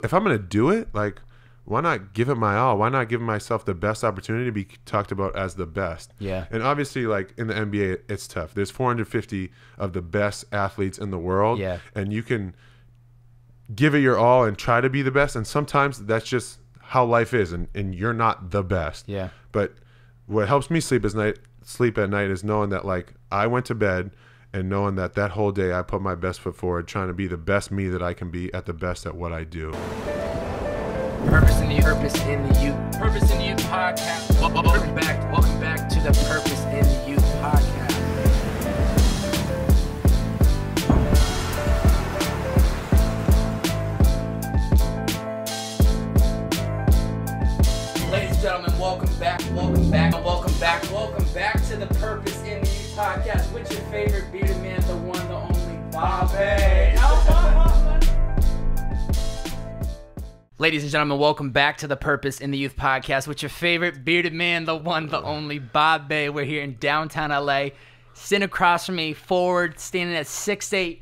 if I'm going to do it, like, why not give it my all? Why not give myself the best opportunity to be talked about as the best? Yeah. And obviously, like, in the NBA, it's tough. There's 450 of the best athletes in the world. Yeah. And you can give it your all and try to be the best. And sometimes that's just how life is. And you're not the best. Yeah. But what helps me sleep at night is knowing that, like, I went to bed and knowing that whole day I put my best foot forward, trying to be the best me that I can be at the best at what I do. Purpose in the Youth. Purpose in the Youth. Purpose in the Youth podcast. Welcome back to the Purpose in the Youth podcast. Ladies and gentlemen, welcome back to the Purpose in the Youth podcast with your favorite bearded man, the one, the only Bobbbaaaay. Ladies and gentlemen, welcome back to the Purpose in the Youth podcast with your favorite bearded man, the one, the only Bobbbaaaay. We're here in downtown LA. Sitting across from me, forward, standing at 6'8",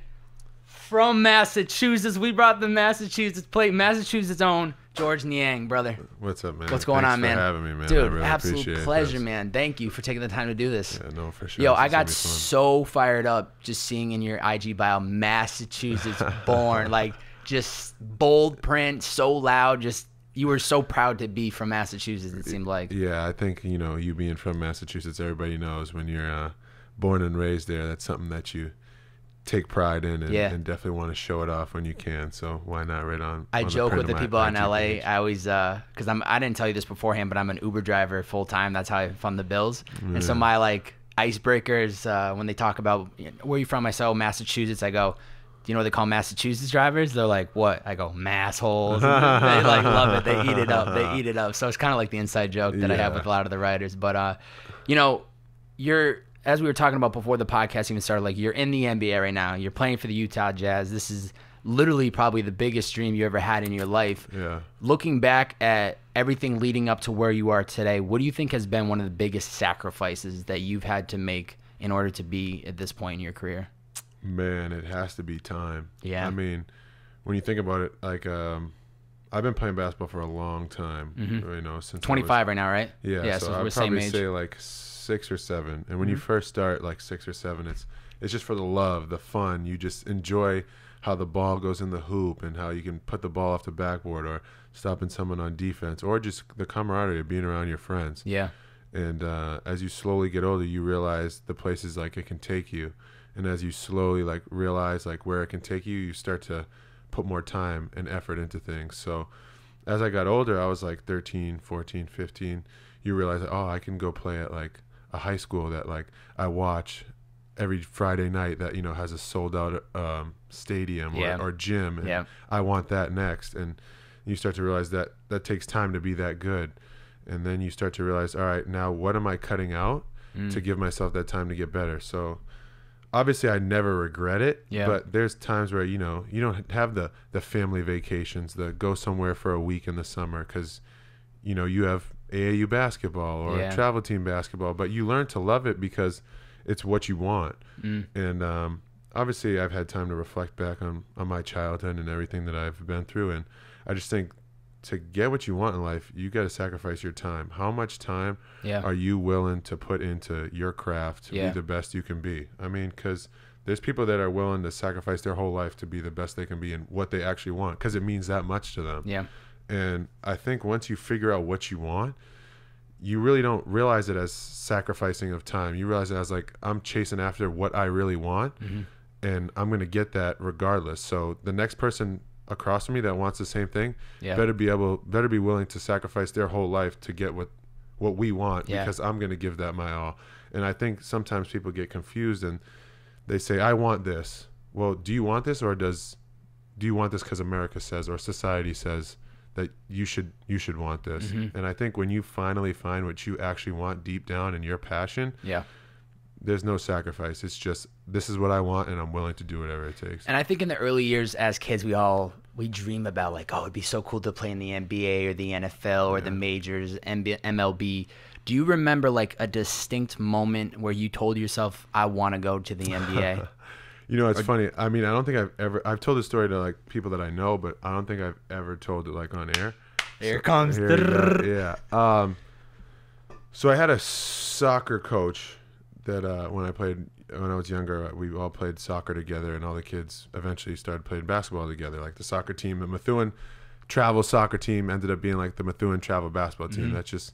from Massachusetts. We brought the Massachusetts plate, Massachusetts' own George Niang, brother. What's up, man? What's going on, man? Thanks for having me, man. Dude, I really absolute appreciate pleasure, this. man. Thank you for taking the time to do this. Yeah, no, for sure. Yo, I It's got gonna be fun. so fired up just seeing in your IG bio, Massachusetts born, like just bold print, so loud, just you were so proud to be from Massachusetts, it seemed like. Yeah, I think, you being from Massachusetts, everybody knows when you're born and raised there, that's something that you take pride in and definitely want to show it off when you can. So why not right on? I joke with the people in LA. page. I always, because I didn't tell you this beforehand, but I'm an Uber driver full time. That's how I fund the bills. And so my like icebreakers, when they talk about where you from, I say, oh, Massachusetts. I go, do you know what they call Massachusetts drivers? They're like, what? I go, massholes. They like love it. They eat it up. So it's kind of like the inside joke that I have with a lot of the writers. But you're, as we were talking about before the podcast even started, like you're in the NBA right now. You're playing for the Utah Jazz. This is literally probably the biggest dream you ever had in your life. Yeah. Looking back at everything leading up to where you are today, what do you think has been one of the biggest sacrifices that you've had to make in order to be at this point in your career? Man, it has to be time. Yeah. I mean, when you think about it, like I've been playing basketball for a long time. Since 25 right now, right? Yeah. So we're I'd same probably age. say like 6 or 7. And when you first start, like 6 or 7, it's just for the love, the fun. You just enjoy how the ball goes in the hoop and how you can put the ball off the backboard or stopping someone on defense or just the camaraderie of being around your friends. Yeah. And as you slowly get older, you realize the places like it can take you. And as you slowly like realize like where it can take you, you start to put more time and effort into things. So as I got older, I was like 13, 14, 15. You realize that, I can go play at like a high school that like I watch every Friday night that, has a sold out stadium or gym. And I want that next. And you start to realize that that takes time to be that good. And then you start to realize, all right, now what am I cutting out to give myself that time to get better? So obviously I never regret it, but there's times where, you don't have the family vacations, the go somewhere for a week in the summer because, you have AAU basketball or travel team basketball, but you learn to love it because it's what you want. And obviously I've had time to reflect back on my childhood and everything that I've been through. And I just think to get what you want in life, you got to sacrifice your time. How much time are you willing to put into your craft to be the best you can be? I mean, because there's people that are willing to sacrifice their whole life to be the best they can be in what they actually want because it means that much to them. Yeah. And I think once you figure out what you want, you really don't realize it as sacrificing of time. You realize it as like, I'm chasing after what I really want and I'm going to get that regardless. So the next person across from me that wants the same thing better be willing to sacrifice their whole life to get what we want because I'm going to give that my all. And I think sometimes people get confused and they say, I want this. Well, do you want this or do you want this because America says or society says that you should want this? And I think when you finally find what you actually want deep down in your passion, there's no sacrifice. It's just, this is what I want and I'm willing to do whatever it takes. And I think in the early years as kids, we dream about like, it'd be so cool to play in the NBA or the NFL or the majors, MLB. Do you remember like a distinct moment where you told yourself, I want to go to the NBA? It's funny. I mean, I don't think I've told this story to like people that I know, but I don't think I've ever told it like on air. Here it comes. Here we go. Yeah. So I had a soccer coach that when I was younger, we all played soccer together, and all the kids eventually started playing basketball together. Like the soccer team, the Metheun travel soccer team ended up being like the Metheun travel basketball team. Mm-hmm. That's just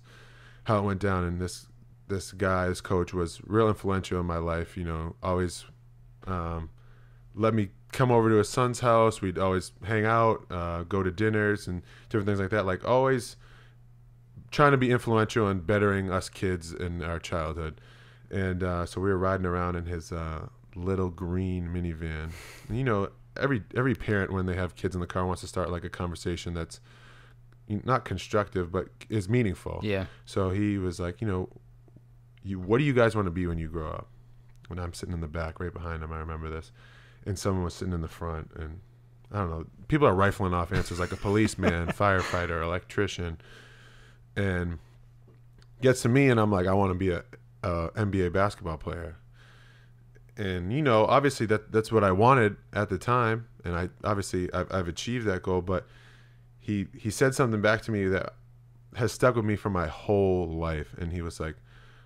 how it went down. And this coach was real influential in my life. Always let me come over to his son's house. We'd always hang out, go to dinners and different things like that. Like always trying to be influential in bettering us kids in our childhood. And so we were riding around in his little green minivan. And, every parent, when they have kids in the car, wants to start like a conversation that's not constructive but is meaningful. Yeah. So he was like, what do you guys want to be when you grow up? When I'm sitting in the back right behind him, I remember this. And someone was sitting in the front, and I don't know, people are rifling off answers like a policeman, firefighter, electrician, and gets to me, and I'm like, I want to be a NBA basketball player. And obviously that's what I wanted at the time, and I've achieved that goal. But he said something back to me that has stuck with me for my whole life, and he was like,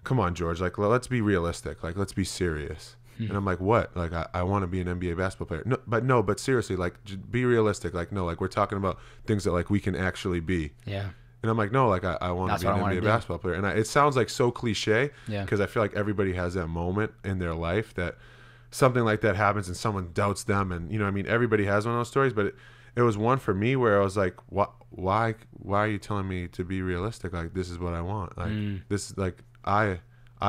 come on, George, like let's be realistic, like let's be serious. And I'm like, what? Like I want to be an NBA basketball player. No, but seriously, like be realistic. Like no, like we're talking about things that like we can actually be. Yeah. And I'm like, no, like I want to be an NBA basketball player. And it sounds like so cliche, because I feel like everybody has that moment in their life that something like that happens and someone doubts them. And everybody has one of those stories, but it was one for me where I was like, why are you telling me to be realistic? Like this is what I want. Like this is like I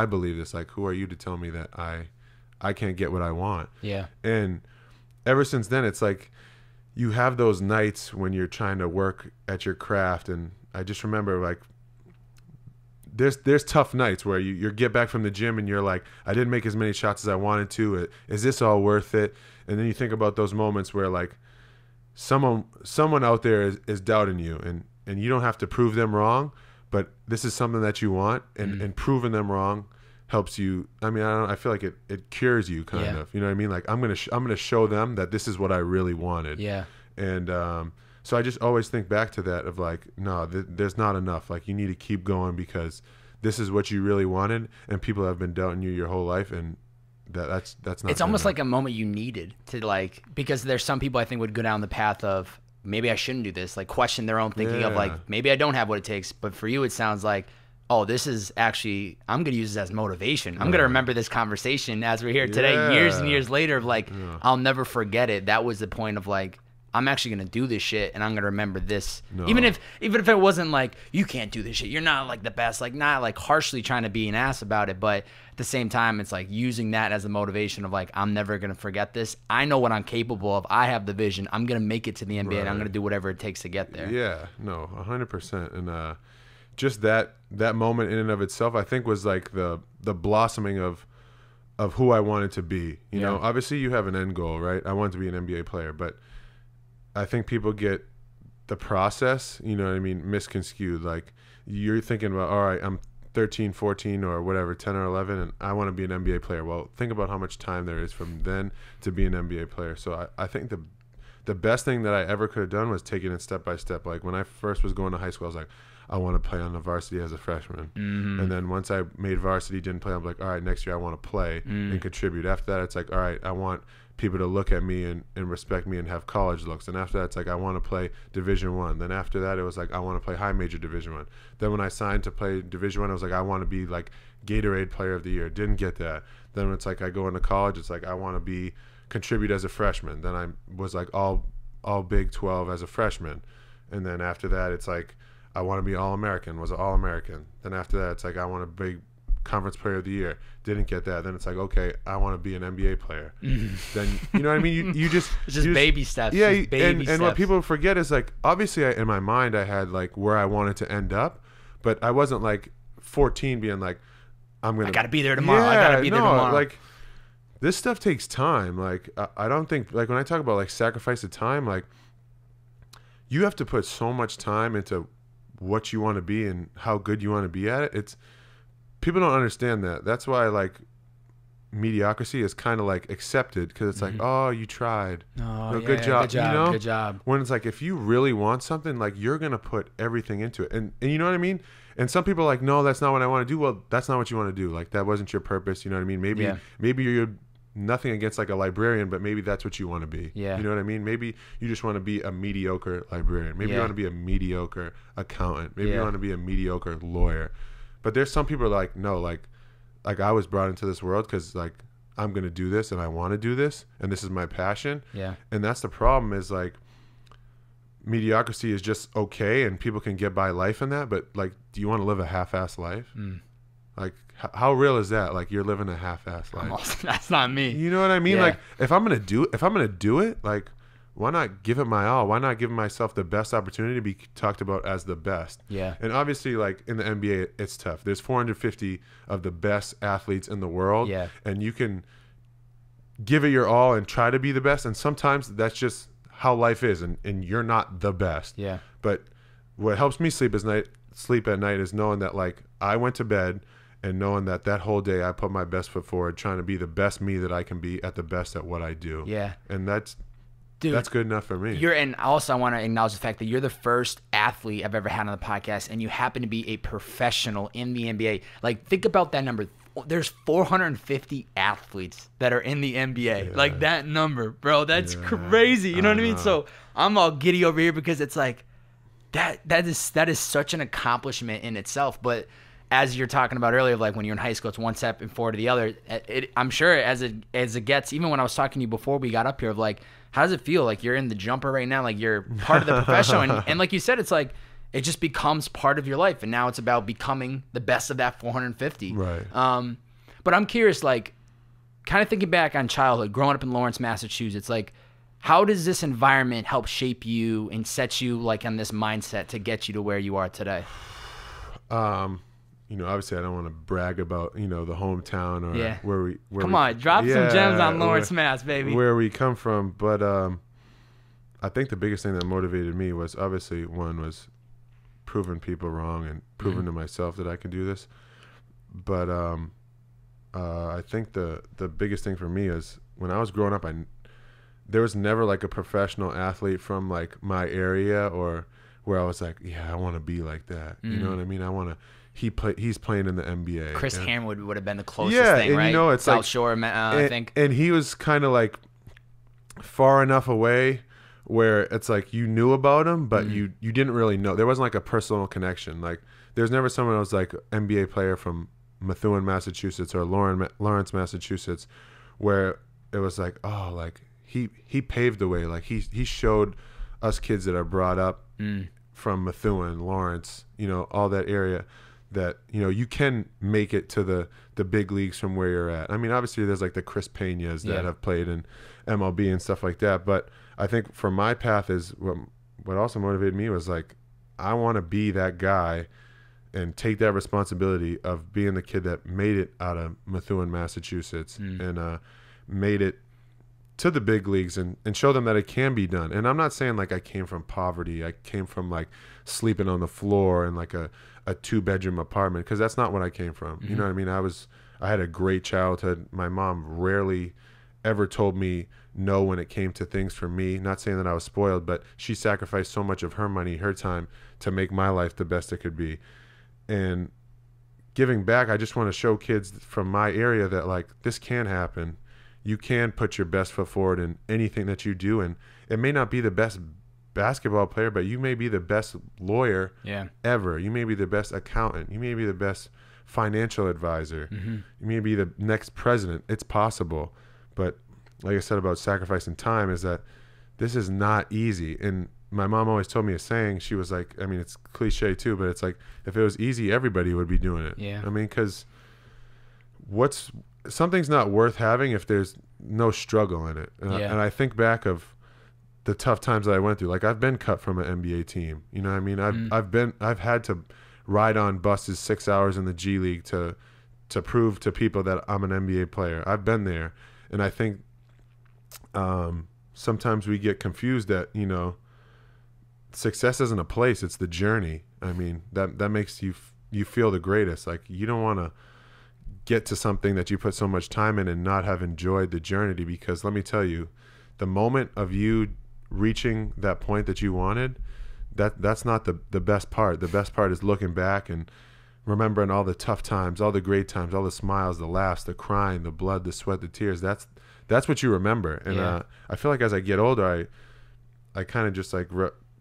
believe this. Like who are you to tell me that I can't get what I want? Yeah. And ever since then, it's like you have those nights when you're trying to work at your craft. And I just remember like there's tough nights where you get back from the gym and you're like, I didn't make as many shots as I wanted to. Is this all worth it? And then you think about those moments where like someone out there is doubting you, and you don't have to prove them wrong, but this is something that you want, and proving them wrong helps you. I mean, I feel like it cures you kind of. You know what I mean? Like I'm gonna show them that this is what I really wanted. Yeah. And so I just always think back to that of like, no, there's not enough. Like you need to keep going, because this is what you really wanted, and people have been doubting you your whole life, and that's not. It's almost like a moment you needed to like, because there's some people I think would go down the path of maybe I shouldn't do this, like question their own thinking of like maybe I don't have what it takes. But for you, it sounds like, oh, this is actually, I'm going to use this as motivation. I'm going to remember this conversation as we're here today, years and years later, of like, I'll never forget it. That was the point of like, I'm actually going to do this shit, and I'm going to remember this. No. Even if it wasn't like, you can't do this shit, you're not like the best, like not like harshly trying to be an ass about it, but at the same time, it's like using that as a motivation of like, I'm never going to forget this. I know what I'm capable of. I have the vision. I'm going to make it to the NBA, and I'm going to do whatever it takes to get there. Yeah, no, 100%. And just that moment in and of itself, I think was like the blossoming of who I wanted to be. You know, obviously you have an end goal, right? I wanted to be an NBA player, but I think people get the process, you know what I mean, misconstrued. Like you're thinking about, all right, I'm 13, 14 or whatever, 10 or 11, and I want to be an NBA player. Well, think about how much time there is from then to be an NBA player. So I think the best thing that I ever could have done was taking it step by step. Like when I first was going to high school, I was like, I want to play on the varsity as a freshman. Mm-hmm. And then once I made varsity, didn't play, I'm like, all right, next year I want to play and contribute. After that, it's like, all right, I want people to look at me and respect me and have college looks. And after that, it's like, I want to play Division I. Then after that, it was like, I want to play high major Division I. Then when I signed to play Division I, I was like, I want to be like Gatorade Player of the Year. Didn't get that. Then when it's like I go into college, it's like I want to contribute as a freshman. Then I was like all Big 12 as a freshman. And then after that, it's like I want to be All-American. Was an All-American. Then after that, it's like I want to be Conference Player of the Year. Didn't get that. Then it's like, okay, I want to be an NBA player. Then you know what I mean? You just it's just baby steps. Yeah, baby steps. And what people forget is like, obviously in my mind I had like where I wanted to end up, but I wasn't like 14 being like, I gotta be there tomorrow. I gotta be there tomorrow. Like this stuff takes time. Like I don't think, like when I talk about like sacrifice of time, like you have to put so much time into what you want to be and how good you want to be at it. People don't understand that. That's why, like, mediocrity is kind of like accepted because it's like, oh, you tried. Oh, yeah, good job. good job. You know? Good job. When it's like, if you really want something, like you're going to put everything into it. And you know what I mean? And some people are like, no, that's not what I want to do. Well, that's not what you want to do. Like, that wasn't your purpose. You know what I mean? Maybe you're nothing against like a librarian, but maybe that's what you want to be. Yeah. You know what I mean? Maybe you just want to be a mediocre librarian. Maybe you want to be a mediocre accountant. Maybe you want to be a mediocre lawyer. But there's some people like, no, like I was brought into this world because like I'm going to do this and I want to do this and this is my passion. Yeah. And that's the problem is like mediocrity is just okay and people can get by life in that. But like, do you want to live a half-assed life? Like, how real is that? Like, you're living a half-assed life. That's not me. You know what I mean? Yeah. Like, if I'm gonna do it, like, why not give it my all? Why not give myself the best opportunity to be talked about as the best? Yeah. And obviously, like in the NBA, it's tough. There's 450 of the best athletes in the world. Yeah. And you can give it your all and try to be the best. And sometimes that's just how life is, and you're not the best. Yeah. But what helps me sleep at night is knowing that like I went to bed. And knowing that whole day I put my best foot forward, trying to be the best me that I can be at the best at what I do. Yeah. And that's Dude, good enough for me. And also I want to acknowledge the fact that you're the first athlete I've ever had on the podcast, and you happen to be a professional in the NBA. Like, think about that number. There's 450 athletes that are in the NBA. Yeah. Like, that number, bro, that's crazy. You know what I mean? So I'm all giddy over here because it's like that is such an accomplishment in itself. But as you're talking about earlier, like when you're in high school, it's one step and forward to the other. I'm sure as it gets, even when I was talking to you before we got up here, of like, how does it feel? Like, you're in the jumper right now, like you're part of the professional, and like you said, it's like it just becomes part of your life, and now it's about becoming the best of that 450. Right. But I'm curious, like, kind of thinking back on childhood, growing up in Lawrence, Massachusetts, like, how does this environment help shape you and set you like on this mindset to get you to where you are today? You know, obviously I don't want to brag about, you know, the hometown or where Come on, drop some gems on Lawrence, Mass, baby. Where we come from. But I think the biggest thing that motivated me was obviously one was proving people wrong and proving to myself that I can do this. But I think the biggest thing for me is when I was growing up, there was never like a professional athlete from like my area or where I was like, yeah, I want to be like that. You know what I mean? I want to. He's playing in the NBA. Chris Hamwood would have been the closest thing, right? You know, it's South like, Shore, I think. And he was kind of like far enough away where it's like you knew about him, but you didn't really know. There wasn't like a personal connection. Like, there's never someone that was like NBA player from Metheun, Massachusetts, or Lawrence, Massachusetts, where it was like, oh, like he paved the way. Like he showed us kids that are brought up from Metheun, Lawrence, you know, all that area, that, you know, you can make it to the big leagues from where you're at. I mean, obviously there's like the Chris Peñas that have played in MLB and stuff like that. But I think for my path is what also motivated me was like, I want to be that guy and take that responsibility of being the kid that made it out of Metheun, Massachusetts, and made it to the big leagues and show them that it can be done. And I'm not saying like I came from poverty. I came from like sleeping on the floor in like a 2-bedroom apartment, because that's not what I came from. You know what I mean? I had a great childhood. My mom rarely ever told me no when it came to things for me. Not saying that I was spoiled, but she sacrificed so much of her money, her time, to make my life the best it could be. And giving back, I just want to show kids from my area that like this can happen. You can put your best foot forward in anything that you do, and it may not be the best basketball player, but you may be the best lawyer ever. You may be the best accountant. You may be the best financial advisor. You may be the next president. It's possible. But like I said about sacrificing time, is that this is not easy. And my mom always told me a saying. She was like, I mean, it's cliche too, but it's like, if it was easy, everybody would be doing it. Yeah. I mean, because something's not worth having if there's no struggle in it. And I think back of the tough times that I went through. Like, I've been cut from an NBA team. You know what I mean? I've had to ride on buses 6 hours in the G League to prove to people that I'm an NBA player. I've been there. And I think sometimes we get confused that, you know, success isn't a place, it's the journey. I mean, that makes you feel the greatest. Like, you don't want to get to something that you put so much time in and not have enjoyed the journey. Because let me tell you, the moment of you reaching that point that you wanted, that's not the best part. The best part is looking back and remembering all the tough times, all the great times, all the smiles, the laughs, the crying, the blood, the sweat, the tears. That's what you remember. And I feel like as I get older, I kind of just like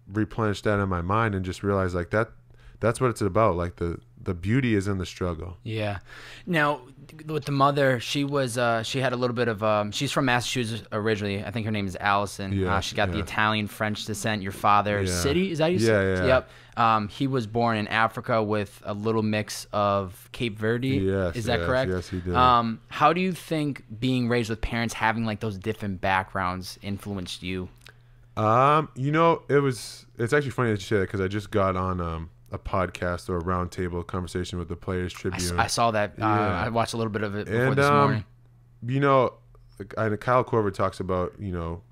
replenish that in my mind and just realize like that's what it's about. Like the beauty is in the struggle. Yeah. Now with the mother, she had a little bit of she's from Massachusetts originally. I think her name is Allison. Yeah, she got the Italian French descent. Your father, City, is that how you say? Yeah. Yep. He was born in Africa with a little mix of Cape Verde. Yes, is that correct? Yes, he did. How do you think being raised with parents having like those different backgrounds influenced you? It's actually funny that you say that, because I just got on a podcast or a roundtable conversation with the Players Tribune. I saw that. I watched a little bit of it before this morning. Kyle Korver talks about,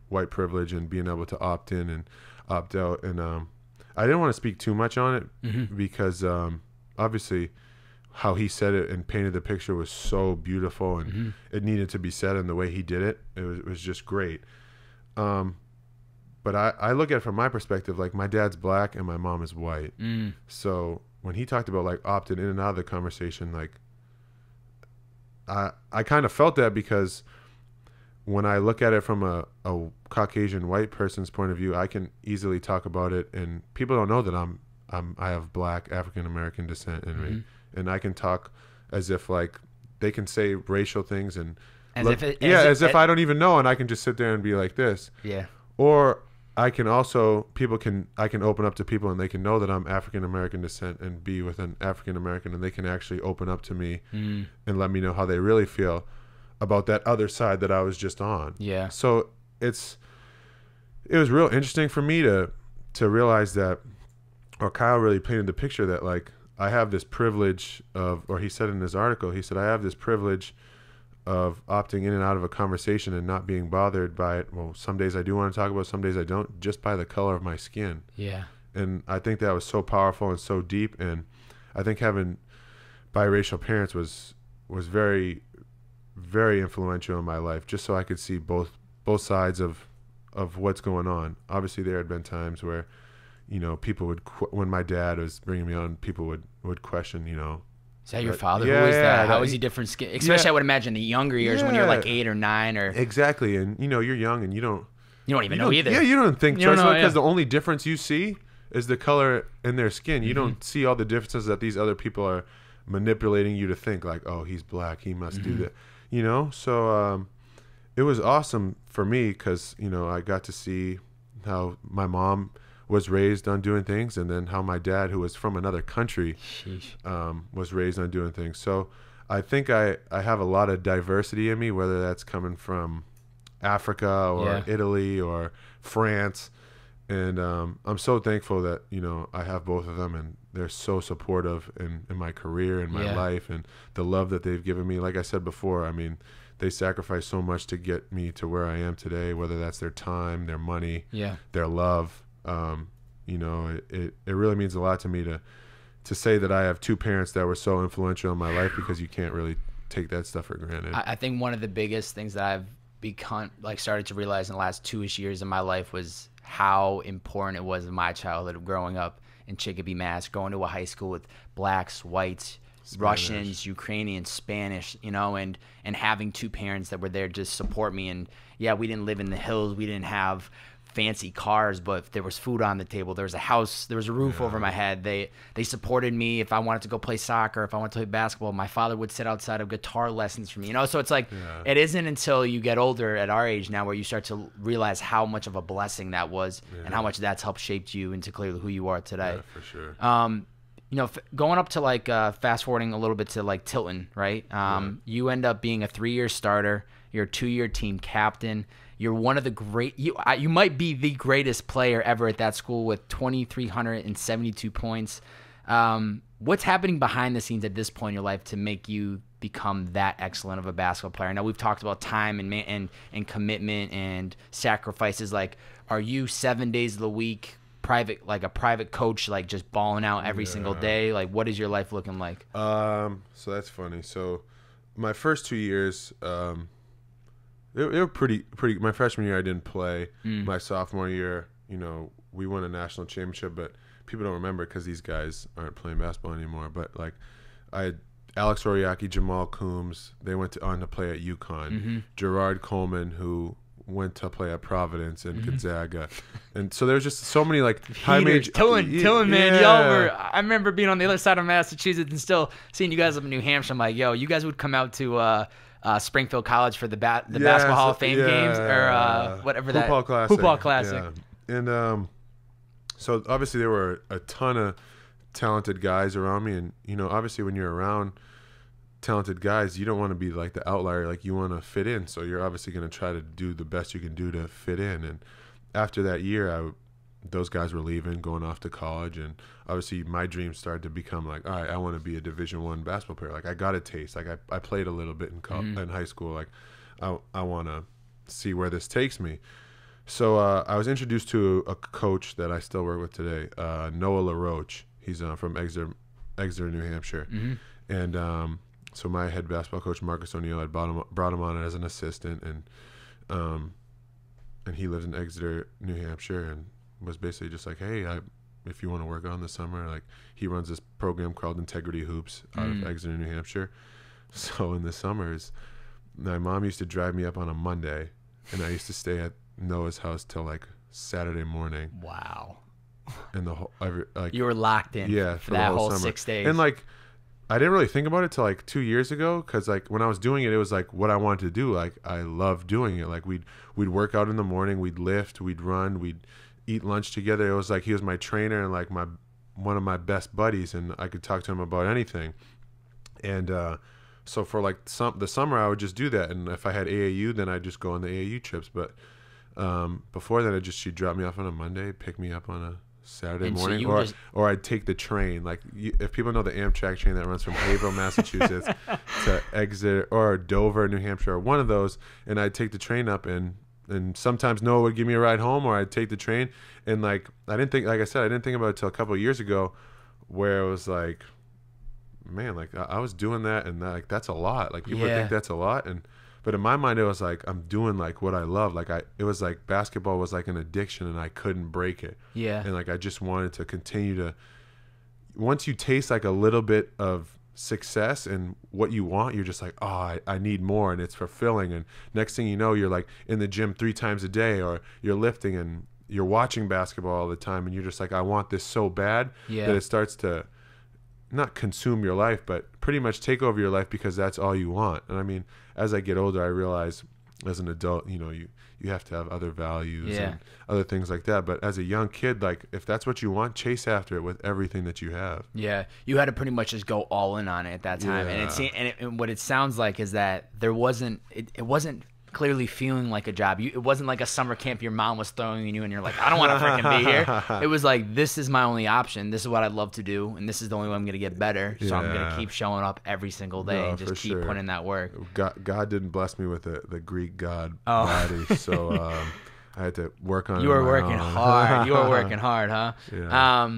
white privilege and being able to opt in and opt out. And I didn't want to speak too much on it because obviously how he said it and painted the picture was so beautiful, and it needed to be said, and the way he did it, it was just great. But I look at it from my perspective, like my dad's black and my mom is white. So when he talked about like opting in and out of the conversation, like I kind of felt that, because when I look at it from a Caucasian white person's point of view, I can easily talk about it, and people don't know that I have black African American descent in me, and I can talk as if like they can say racial things and as if I don't even know, and I can just sit there and be like this. Yeah. Or I can also, I can open up to people and they can know that I'm African American descent and be with an African American, and they can actually open up to me and let me know how they really feel about that other side that I was just on. Yeah. So it was real interesting for me to realize that, or Kyle really painted the picture that like I have this privilege of, or he said in his article, he said, I have this privilege of opting in and out of a conversation and not being bothered by it. Well, some days I do want to talk about, some days I don't, just by the color of my skin. Yeah. And I think that was so powerful and so deep. And I think having biracial parents was very, very influential in my life, just so I could see both sides of what's going on. Obviously there had been times where, people would, when my dad was bringing me on, people would question, is that your father? Yeah, Who is that? How that, is he different skin? Especially I would imagine the younger years when you're like 8 or 9 or. Exactly. And you're young and you don't even know either. Yeah, you don't think because the only difference you see is the color in their skin. You don't see all the differences that these other people are manipulating you to think like, oh, he's black, he must do that. So it was awesome for me because, I got to see how my mom was raised on doing things, and then how my dad, who was from another country, was raised on doing things. So I think I have a lot of diversity in me, whether that's coming from Africa or Italy or France. And I'm so thankful that, I have both of them, and they're so supportive in my career and my life, and the love that they've given me. Like I said before, I mean, they sacrificed so much to get me to where I am today, whether that's their time, their money, their love. It really means a lot to me to say that I have two parents that were so influential in my life, because you can't really take that stuff for granted. I think one of the biggest things that I've started to realize in the last 2-ish years of my life was how important it was in my childhood of growing up in Chicopee, Mass, going to a high school with blacks, whites, Spanish, Russians, Ukrainians, Spanish, and having two parents that were there to support me. And we didn't live in the hills, we didn't have fancy cars, but there was food on the table, there was a house, there was a roof over my head. They supported me if I wanted to go play soccer, if I wanted to play basketball. My father would sit outside of guitar lessons for me, so it's like it isn't until you get older at our age now where you start to realize how much of a blessing that was and how much that's helped shape you into clearly who you are today. For sure. Going up to like fast forwarding a little bit to like Titlon, right? You end up being a 3-year starter, you're a 2-year team captain. You're one of the great. You might be the greatest player ever at that school with 2,372 points. What's happening behind the scenes at this point in your life to make you become that excellent of a basketball player? Now we've talked about time and commitment and sacrifices. Like, are you 7 days of the week like a private coach, like just balling out every single day? Like, what is your life looking like? So that's funny. So my first 2 years, they were pretty. My freshman year, I didn't play. My sophomore year, we won a national championship, but people don't remember because these guys aren't playing basketball anymore. But like, I had Alex Oriaki, Jamal Coombs. They went on to play at UConn. Gerard Coleman, who went to play at Providence and Gonzaga, and so there's just so many like high major. Titlon, man, y'all were. I remember being on the other side of Massachusetts and still seeing you guys up in New Hampshire. I'm like, yo, you guys would come out to Springfield College for the Basketball Hall of Fame games or whatever that Hoop Hall Classic. Yeah. And so obviously there were a ton of talented guys around me, and obviously when you're around talented guys, you don't want to be like the outlier. Like, you want to fit in, so you're obviously going to try to do the best you can do to fit in. And after that year, those guys were leaving, going off to college, and obviously my dreams started to become like, all right, I want to be a Division I basketball player. Like, I got a taste. Like, I played a little bit in high school. Like, I want to see where this takes me. So I was introduced to a coach that I still work with today, Noah LaRoche. He's from Exeter, New Hampshire, and so my head basketball coach, Marcus O'Neill, had brought him on as an assistant, and he lives in Exeter, New Hampshire, and was basically just like, hey, if you want to work on this summer, like, he runs this program called Integrity Hoops out of Exeter, New Hampshire. So in the summers, my mom used to drive me up on a Monday, and I used to stay at Noah's house till like Saturday morning. Wow. And the whole you were locked in for that whole summer. 6 days. And like, I didn't really think about it till like 2 years ago, because like when I was doing it, it was like what I wanted to do. Like, I loved doing it. Like, we'd work out in the morning, we'd lift, we'd run, we'd eat lunch together. It was like he was my trainer and like one of my best buddies, and I could talk to him about anything. And so for like the summer, I would just do that. And if I had AAU, then I'd just go on the AAU trips. But before that, she'd drop me off on a Monday, pick me up on a Saturday morning, or I'd take the train. Like, if people know the Amtrak train that runs from Haverhill, Massachusetts to Exeter or Dover, New Hampshire, or one of those, and I'd take the train up, and sometimes Noah would give me a ride home, or I'd take the train. And like, I didn't think about it till a couple of years ago, where it was like, man, like I was doing that, and like, that's a lot. Like, people would think that's a lot, but in my mind, it was like, I'm doing like what I love. Like, it was like basketball was like an addiction, and I couldn't break it. Yeah. And like, I just wanted to continue to. Once you taste like a little bit of success and what you want, you're just like, oh, I need more, and it's fulfilling. And next thing you know, you're like in the gym 3 times a day, or you're lifting, and you're watching basketball all the time, and you're just like, I want this so bad that it starts to not consume your life, but pretty much take over your life, because that's all you want. And I mean, as I get older, I realize as an adult, you have to have other values and other things like that. But as a young kid, like, if that's what you want, chase after it with everything that you have. Yeah, you had to pretty much just go all in on it at that time. And what it sounds like is that there wasn't it wasn't clearly feeling like a job. It wasn't like a summer camp your mom was throwing you and you're like, I don't want to freaking be here. It was like, this is my only option. This is what I love to do, and this is the only way I'm going to get better. So I'm going to keep showing up every single day and just keep putting in that work. God didn't bless me with the Greek god body, so I had to work on it. You were working hard. You were working hard, huh? Yeah.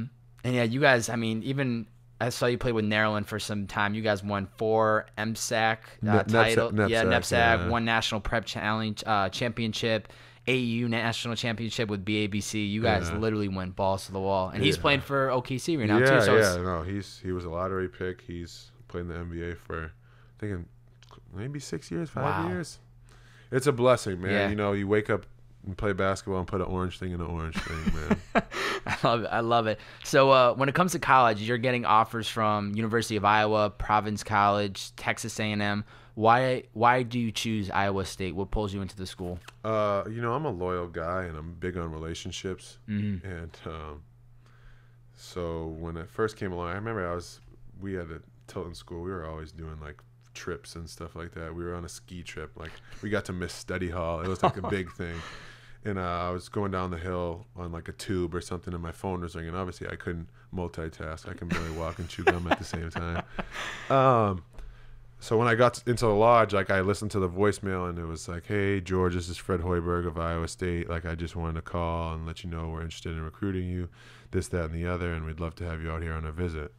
And yeah, you guys, I mean, even I saw you play with Maryland for some time. You guys won 4 MSAC title. NEPSAC, 1 National Prep Challenge championship, AU National Championship with BABC. You guys literally went balls to the wall. And he's playing for OKC right now too. So he was a lottery pick. He's played in the NBA for, I think, maybe 6 years, 5 years. It's a blessing, man. Yeah. You wake up and play basketball and put an orange thing in an orange thing, man. I love it. So when it comes to college, you're getting offers from University of Iowa, Providence College, Texas A&M. Why do you choose Iowa State? What pulls you into the school? I'm a loyal guy, and I'm big on relationships. Mm-hmm. And so when it first came along, I remember we had a Titlon School. We were always doing like trips and stuff like that. We were on a ski trip. Like, we got to miss study hall. It was like a big thing. And I was going down the hill on like a tube or something, and my phone was ringing. Obviously, I couldn't multitask. I can barely walk and chew gum at the same time. So when I got into the lodge, like, I listened to the voicemail, and it was like, hey, George, this is Fred Hoiberg of Iowa State. Like, I just wanted to call and let you know we're interested in recruiting you, this, that, and the other, and we'd love to have you out here on a visit.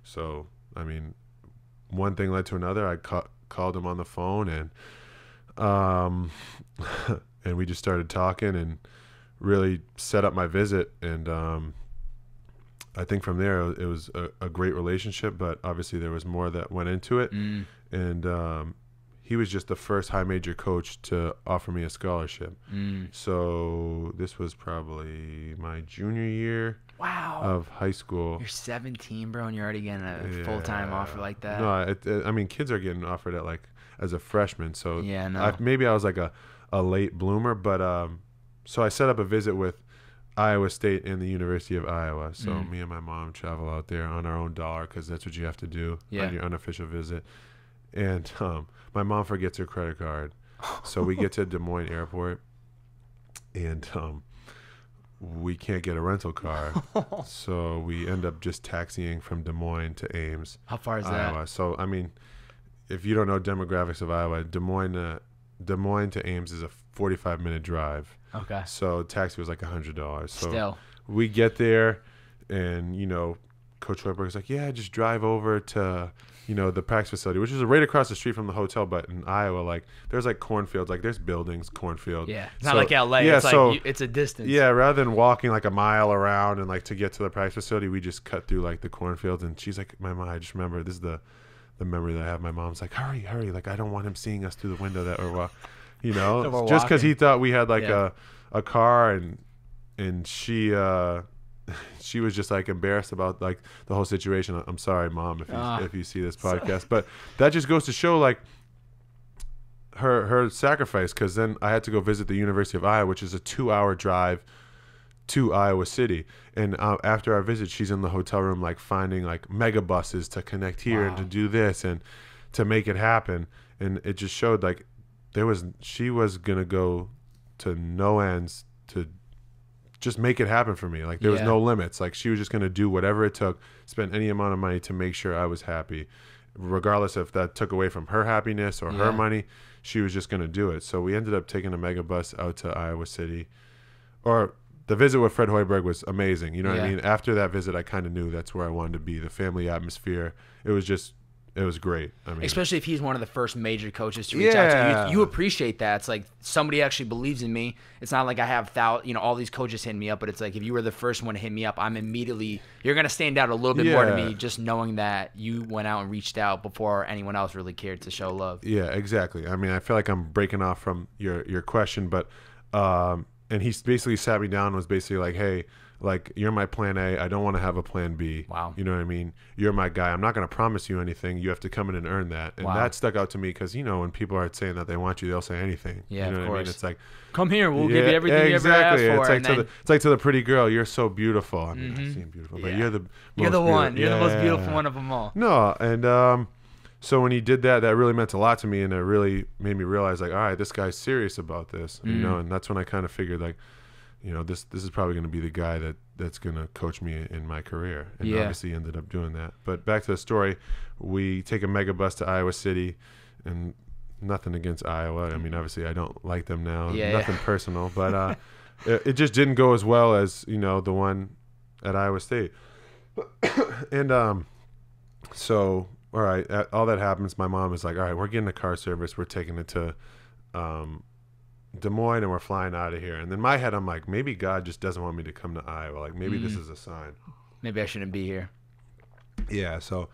So, I mean, one thing led to another. I called him on the phone, and and we just started talking and really set up my visit. And I think from there it was a great relationship, but obviously there was more that went into it. And he was just the first high major coach to offer me a scholarship. So this was probably my junior year of high school. You're 17, bro, and you're already getting a full-time offer like that? No, I mean, kids are getting offered at like as a freshman. So yeah, no. Maybe I was like a late bloomer, but so I set up a visit with Iowa State and the University of Iowa. So me and my mom travel out there on our own dollar because that's what you have to do on your unofficial visit. And my mom forgets her credit card. So we get to Des Moines Airport, and we can't get a rental car. So we end up just taxiing from Des Moines to Ames. How far is Iowa. that? So, I mean, if you don't know demographics of Iowa, Des Moines to Ames is a 45-minute drive. Okay. So taxi was like $100. So Still. we get there, and, you know, Coach Hoiberg's like, yeah, just drive over to, you know, the practice facility, which is right across the street from the hotel. But in Iowa, like, there's like cornfields, like there's buildings, cornfield. Yeah. It's not like LA. Yeah, it's so, like it's a distance. Yeah. Rather than walking like a mile around and like to get to the practice facility, we just cut through like the cornfields. And she's like, my mom, I just remember this is the memory that I have. My mom's like, hurry. Like, I don't want him seeing us through the window that we're, you know, just because he thought we had like a car, and she was just like embarrassed about like the whole situation. I'm sorry, Mom, if you see this podcast, but that just goes to show like her sacrifice. Because then I had to go visit the University of Iowa, which is a 2-hour drive to Iowa City. And after our visit, she's in the hotel room like finding like mega buses to connect here and to do this and to make it happen. And it just showed like she was gonna go to no ends to just make it happen for me. Like there was no limits. Like she was just going to do whatever it took, spend any amount of money to make sure I was happy, regardless if that took away from her happiness or her money. She was just going to do it. So we ended up taking a mega bus out to Iowa City. Or the visit with Fred Hoiberg was amazing. You know what I mean? After that visit, I kind of knew that's where I wanted to be. The family atmosphere. It was great. I mean, especially if he's one of the first major coaches to reach out to you. You appreciate that. It's like somebody actually believes in me. It's not like I have all these coaches hitting me up, but it's like if you were the first one to hit me up, you're going to stand out a little bit more to me just knowing that you went out and reached out before anyone else really cared to show love. Yeah, exactly. I mean, I feel like I'm breaking off from your question, but and he basically sat me down and was basically like, hey, like, you're my plan A. I don't want to have a plan B. Wow. You know what I mean? You're my guy. I'm not going to promise you anything. You have to come in and earn that. And that stuck out to me because, you know, when people are saying that they want you, they'll say anything. Yeah, you know of what course. I mean? It's like, come here. We'll give you everything you ever asked for. It's like to the pretty girl, you're so beautiful. I mean, I seem beautiful, but you're the one. You're the most beautiful one of them all. No, and so when he did that, that really meant a lot to me, and it really made me realize, like, all right, this guy's serious about this, you know. And that's when I kind of figured, like, you know, this is probably going to be the guy that's going to coach me in my career. And obviously ended up doing that. But back to the story, we take a mega bus to Iowa City, and nothing against Iowa. I mean, obviously I don't like them now. Nothing personal. But it just didn't go as well as, you know, the one at Iowa State. And so, all right, all that happens. My mom is like, all right, we're getting a car service. We're taking it to Des Moines, and we're flying out of here. And then in my head, I'm like, maybe God just doesn't want me to come to Iowa. Like, maybe this is a sign. Maybe I shouldn't be here. Yeah. So,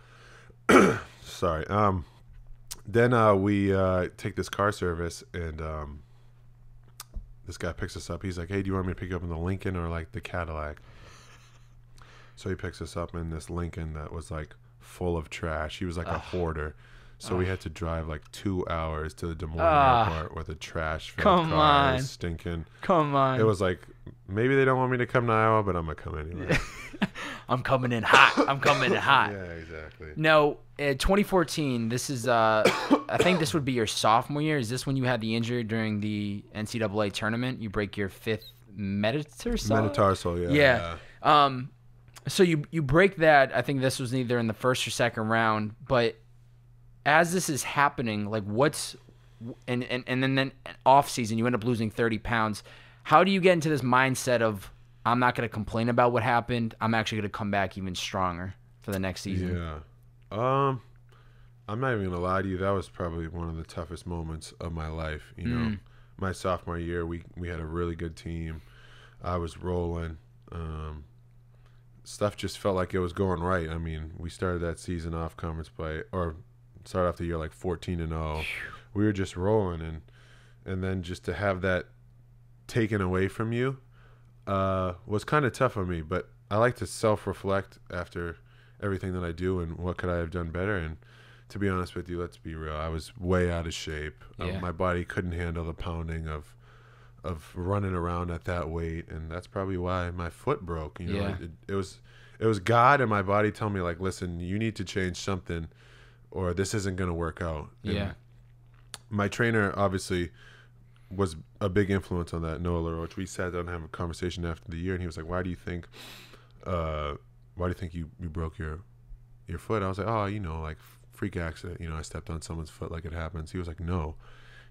sorry. Then we take this car service, and this guy picks us up. He's like, hey, do you want me to pick you up in the Lincoln or like the Cadillac? So he picks us up in this Lincoln that was like full of trash. He was like a hoarder. So we had to drive like 2 hours to the Des Moines airport with a trash-filled car, stinking. Come on. It was like, maybe they don't want me to come to Iowa, but I'm going to come anyway. I'm coming in hot. Yeah, exactly. No, 2014, this is, I think this would be your sophomore year. Is this when you had the injury during the NCAA tournament? You break your fifth metatarsal? Metatarsal, yeah. So you break that. I think this was either in the first or second round, but as this is happening, like and then off season, you end up losing 30 pounds. How do you get into this mindset of, I'm not going to complain about what happened. I'm actually going to come back even stronger for the next season? Yeah. I'm not even gonna lie to you. That was probably one of the toughest moments of my life. You know, my sophomore year, we had a really good team. I was rolling. Stuff just felt like it was going right. I mean, we started that season off conference play, or started off the year like 14-0. We were just rolling, and then just to have that taken away from you was kind of tough on me. But I like to self-reflect after everything that I do and what could I have done better. And to be honest with you, let's be real, I was way out of shape. Yeah. My body couldn't handle the pounding of running around at that weight, and that's probably why my foot broke. You know, Yeah. it was God and my body telling me, like, listen, you need to change something, or this isn't going to work out. And Yeah. my trainer obviously was a big influence on that, Noah LaRoche. We sat down and had a conversation after the year, and he was like, why do you think you broke your foot? I was like, oh, you know, like freak accident. You know, I stepped on someone's foot, like it happens. He was like, no.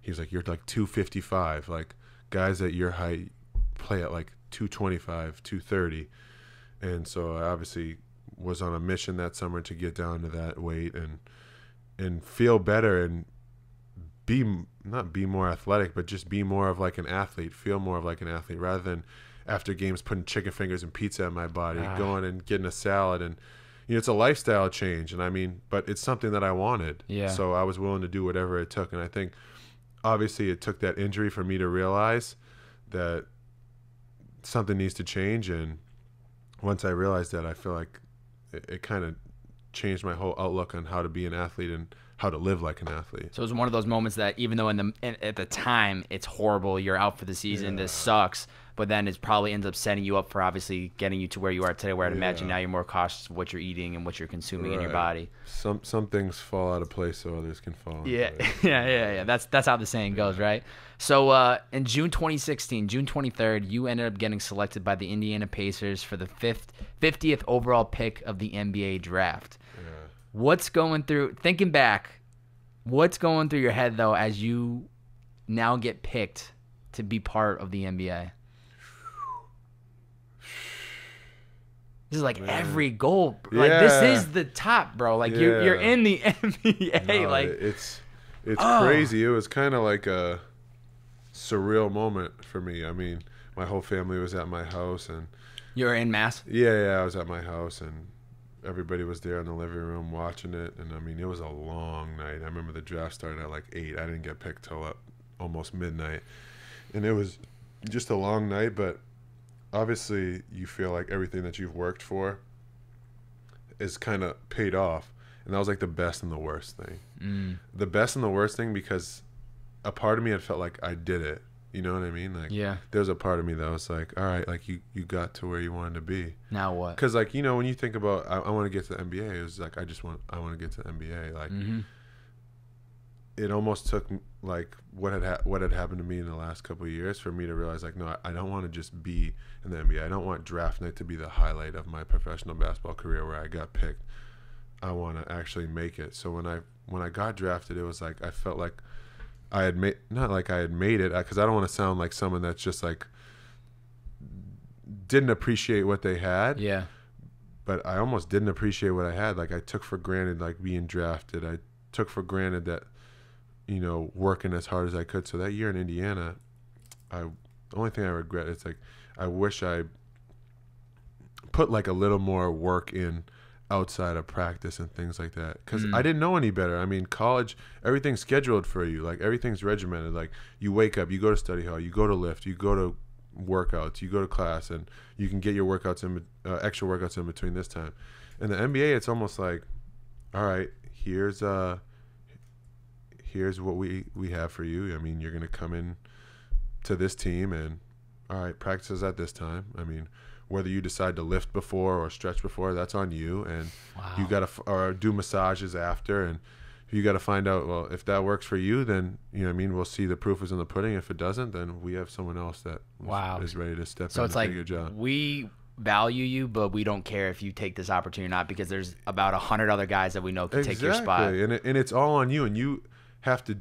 He was like, you're like 255. Like guys at your height play at like 225, 230. And so I obviously was on a mission that summer to get down to that weight and feel better and not be more athletic, but just be more of like an athlete, feel more of like an athlete, rather than after games putting chicken fingers and pizza in my body, going and getting a salad. And you know, it's a lifestyle change, and I mean, but it's something that I wanted. Yeah. So I was willing to do whatever it took. And I think obviously it took that injury for me to realize that something needs to change. And once I realized that, I feel like it kind of changed my whole outlook on how to be an athlete and how to live like an athlete. So it was one of those moments that even though at the time it's horrible, you're out for the season, this sucks, but then it probably ends up setting you up for obviously getting you to where you are today, where I'd imagine now you're more cautious of what you're eating and what you're consuming in your body. Some things fall out of place so others can fall into Yeah. place. yeah. That's how the saying goes, right? So in June 2016, June 23rd, you ended up getting selected by the Indiana Pacers for the 50th overall pick of the NBA draft. What's going through, thinking back, what's going through your head, though, as you now get picked to be part of the NBA? This is like every goal. Like, this is the top, bro. Like, you're in the NBA. No, like, it's crazy. It was kind of like a surreal moment for me. I mean, my whole family was at my house. And you're in Mass? Yeah, I was at my house, and everybody was there in the living room watching it. And I mean, it was a long night. I remember the draft started at like 8. I didn't get picked till almost midnight, and it was just a long night. But obviously you feel like everything that you've worked for is kind of paid off. And that was like the best and the worst thing. The best and the worst thing, because a part of me had felt like I did it. You know what I mean? Like, there's a part of me that was like, all right, like you got to where you wanted to be. Now what? Because like, you know, when you think about, I want to get to the NBA, it was like, I want to get to the NBA. Like, it almost took like what had happened to me in the last couple of years for me to realize, like, no, I don't want to just be in the NBA. I don't want draft night to be the highlight of my professional basketball career where I got picked. I want to actually make it. So when I got drafted, it was like I felt like I had made, not like I had made it, because I don't want to sound like someone that's just like didn't appreciate what they had. Yeah. But I almost didn't appreciate what I had. Like, I took for granted like being drafted. I took for granted that, you know, working as hard as I could. So that year in Indiana, the only thing I regret is like I wish I put like a little more work in outside of practice and things like that, because I didn't know any better. I mean, college, everything's scheduled for you. Like, everything's regimented. Like, you wake up, you go to study hall, you go to lift, you go to workouts, you go to class, and you can get your workouts in extra workouts in between this time. In the NBA, it's almost like, all right, here's what we have for you. I mean, you're gonna come in to this team, and all right, practices at this time. I mean, whether you decide to lift before or stretch before, that's on you. And you got to or do massages after. And you got to find out, well, if that works for you, then, you know what I mean, we'll see the proof is in the pudding. If it doesn't, then we have someone else that is ready to step in and take your job. We value you, but we don't care if you take this opportunity or not, because there's about 100 other guys that we know can take your spot. And it's all on you. And you have to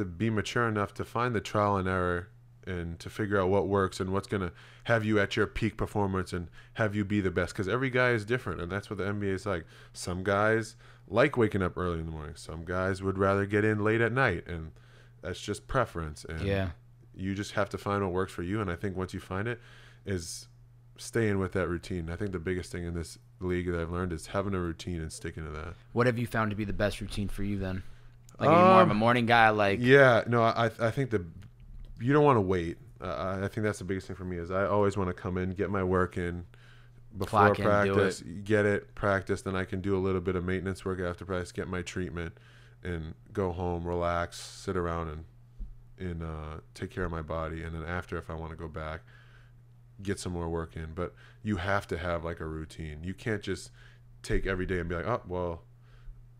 be mature enough to find the trial and error and to figure out what works and what's going to have you at your peak performance and have you be the best, because every guy is different, and that's what the NBA is like. Some guys like waking up early in the morning. Some guys would rather get in late at night, and that's just preference. And you just have to find what works for you, and I think once you find it is staying with that routine. I think the biggest thing in this league that I've learned is having a routine and sticking to that. What have you found to be the best routine for you then? Like, are you more of a morning guy? Like, yeah, no, I think you don't want to wait. I think that's the biggest thing for me is I always want to come in, get my work in before practice, get it, practice, then I can do a little bit of maintenance work after practice, get my treatment, and go home, relax, sit around, and take care of my body. And then after, if I want to go back, get some more work in. But you have to have like a routine. You can't just take every day and be like, oh, well,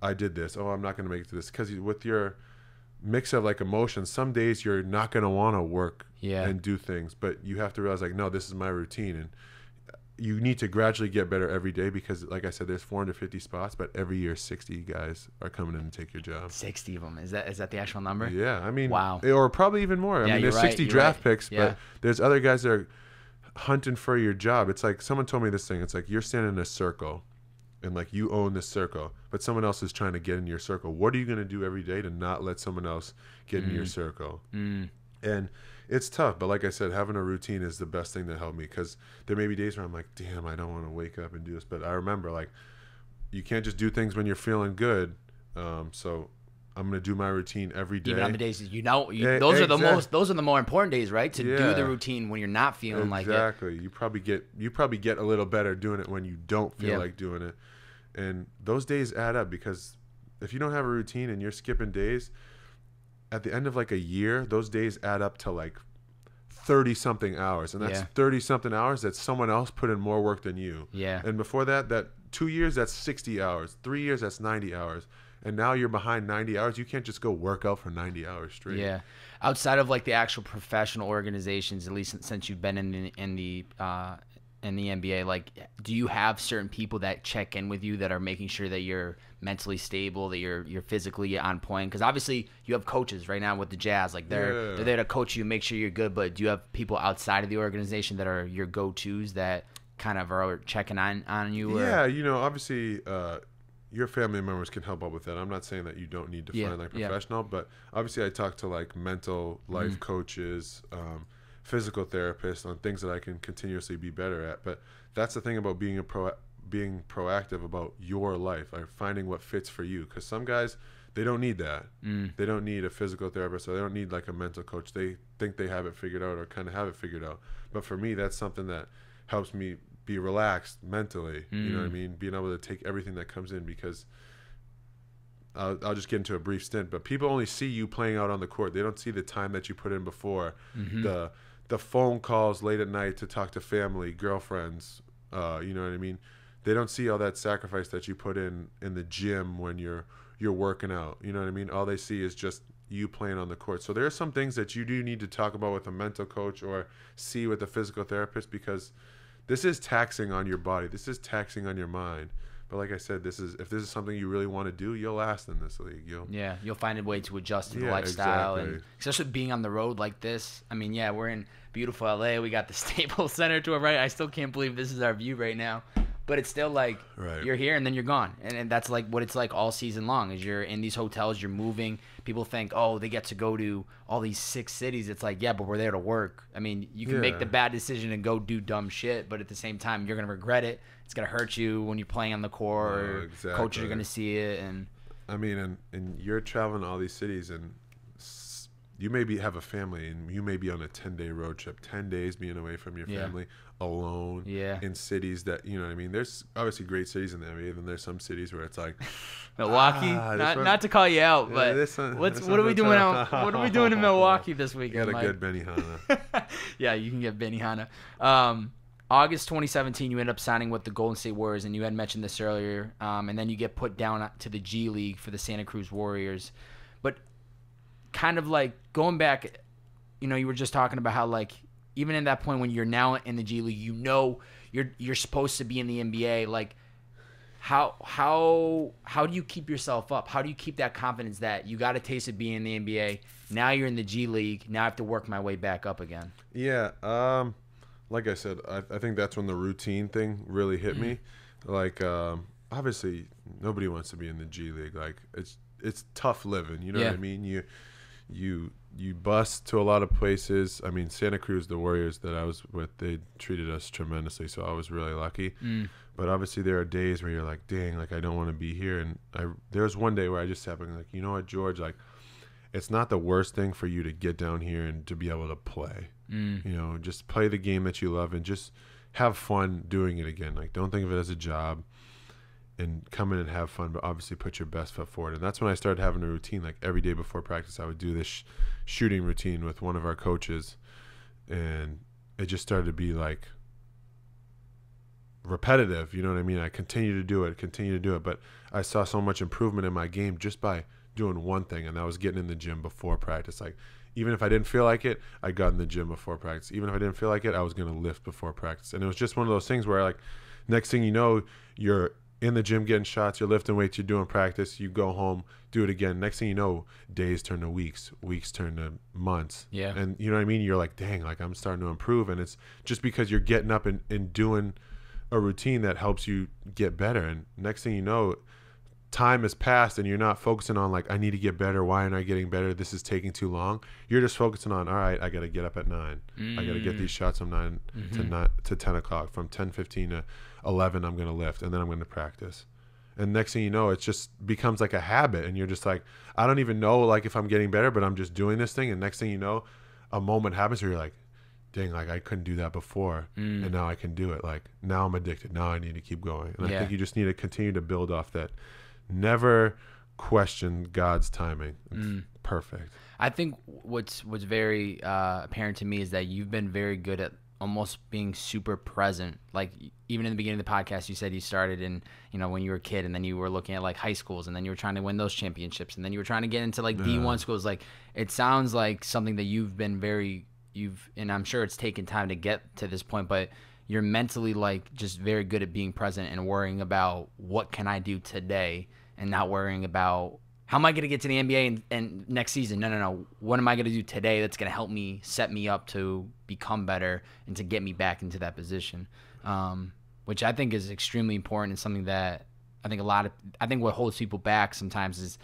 I did this. Oh, I'm not going to make it to this. Because with your mix of like emotions, some days you're not going to want to work and do things. But you have to realize like, no, this is my routine. And you need to gradually get better every day because, like I said, there's 450 spots, but every year 60 guys are coming in to take your job. 60 of them. Is that the actual number? Yeah. I mean, wow. Or probably even more. I mean, there's 60 draft picks, but there's other guys that are hunting for your job. It's like someone told me this thing. It's like you're standing in a circle and like you own this circle, but someone else is trying to get in your circle. What are you going to do every day to not let someone else get in your circle? And it's tough, but like I said, having a routine is the best thing that helped me, because there may be days where I'm like, damn, I don't want to wake up and do this. But I remember, like, you can't just do things when you're feeling good. So I'm going to do my routine every day. Even on the days those are the more important days, right? To do the routine when you're not feeling like it. Exactly. You probably get a little better doing it when you don't feel like doing it. And those days add up, because if you don't have a routine and you're skipping days, at the end of like a year, those days add up to like 30-something hours. And that's 30-something hours that someone else put in more work than you. Yeah. And before that 2 years, that's 60 hours. 3 years, that's 90 hours. And now you're behind 90 hours. You can't just go work out for 90 hours straight. Yeah. Outside of like the actual professional organizations, at least since you've been in the NBA, like, do you have certain people that check in with you that are making sure that you're mentally stable, that you're physically on point? Because obviously you have coaches right now with the Jazz, like they're there to coach you, make sure you're good. But do you have people outside of the organization that are your go-tos that kind of are checking on you? Yeah, obviously your family members can help out with that. I'm not saying that you don't need to find like professional, but obviously I talk to like mental life coaches, physical therapists on things that I can continuously be better at. But that's the thing about being proactive about your life, like finding what fits for you. Because some guys, they don't need that. They don't need a physical therapist, or they don't need like a mental coach. They think they have it figured out or kind of have it figured out. But for me, that's something that helps me be relaxed mentally. You know what I mean? Being able to take everything that comes in, because I'll just get into a brief stint, but people only see you playing out on the court. They don't see the time that you put in before, the phone calls late at night to talk to family, girlfriends, you know what I mean? They don't see all that sacrifice that you put in the gym when you're working out. You know what I mean? All they see is just you playing on the court. So there are some things that you do need to talk about with a mental coach or see with a physical therapist, because this is taxing on your body. This is taxing on your mind. But like I said, if this is something you really want to do, you'll last in this league. You'll find a way to adjust to the lifestyle. Exactly. And especially being on the road like this. I mean, we're in beautiful LA. We got the Staples Center to our right. I still can't believe this is our view right now. But it's still like you're here and then you're gone. And that's like what it's like all season long, is you're in these hotels, you're moving. People think, oh, they get to go to all these 6 cities. It's like, yeah, but we're there to work. I mean, you can make the bad decision and go do dumb shit, but at the same time, you're going to regret it. It's going to hurt you when you're playing on the court, or coaches are going to see it. And I mean, and you're traveling to all these cities, and you maybe have a family, and you may be on a 10-day road trip, 10 days being away from your family, alone, in cities that, you know what I mean? There's obviously great cities in the NBA, and there's some cities where it's like Milwaukee. Not to call you out, but what are we doing out? What are we doing in Milwaukee this weekend? You got a good Benihana. Yeah, you can get Benihana. August 2017, you end up signing with the Golden State Warriors, and you had mentioned this earlier, and then you get put down to the G League for the Santa Cruz Warriors. But kind of like going back, you were just talking about how, like, even in that point when you're now in the G League, you're supposed to be in the NBA. Like, How do you keep yourself up? How do you keep that confidence that you got a taste of being in the NBA? Now you're in the G League. Now I have to work my way back up again. Yeah. Like I said, I think that's when the routine thing really hit me. Like, obviously, nobody wants to be in the G League. Like, it's tough living. You know what I mean? You bus to a lot of places. I mean, Santa Cruz, the Warriors that I was with, they treated us tremendously, so I was really lucky. But obviously, there are days where you're like, dang, like, I don't want to be here. And there was one day where I just sat back and like, you know what, George, like, it's not the worst thing for you to get down here and to be able to play. You know, just play the game that you love and just have fun doing it again. Like, don't think of it as a job, and come in and have fun, but obviously put your best foot forward. And that's when I started having a routine. Like, every day before practice, I would do this shooting routine with one of our coaches, and it just started to be like repetitive. You know what I mean? I continue to do it, but I saw so much improvement in my game just by doing one thing, and that was getting in the gym before practice. Like, even if I didn't feel like it, I got in the gym before practice. Even if I didn't feel like it, I was going to lift before practice. And it was just one of those things where, like, next thing you know, you're in the gym getting shots, you're lifting weights, you're doing practice, you go home, do it again. Next thing you know, days turn to weeks, weeks turn to months. Yeah. And you know what I mean? You're like, dang, like, I'm starting to improve. And it's just because you're getting up and doing a routine that helps you get better. And next thing you know, time has passed and you're not focusing on like, I need to get better. Why am I getting better? This is taking too long. You're just focusing on, all right, I got to get up at 9. I got to get these shots from 9 to 10 o'clock. From 10:15 to 11, I'm going to lift, and then I'm going to practice. And next thing you know, it just becomes like a habit, and you're just like, I don't even know like if I'm getting better, but I'm just doing this thing. And next thing you know, a moment happens where you're like, dang, like, I couldn't do that before, and now I can do it. Like, now I'm addicted. Now I need to keep going. And I think you just need to continue to build off that. Never question God's timing. It's perfect. I think what's very apparent to me is that you've been very good at almost being super present. Like, even in the beginning of the podcast, you said you started in, when you were a kid, and then you were looking at like high schools, and then you were trying to win those championships, and then you were trying to get into like D1 schools. Like, it sounds like something that you've been and I'm sure it's taken time to get to this point, but you're mentally like just very good at being present and worrying about what can I do today, and not worrying about how am I going to get to the NBA and next season. No. What am I going to do today that's going to help me set me up to become better and to get me back into that position, which I think is extremely important, and something that I think what holds people back sometimes is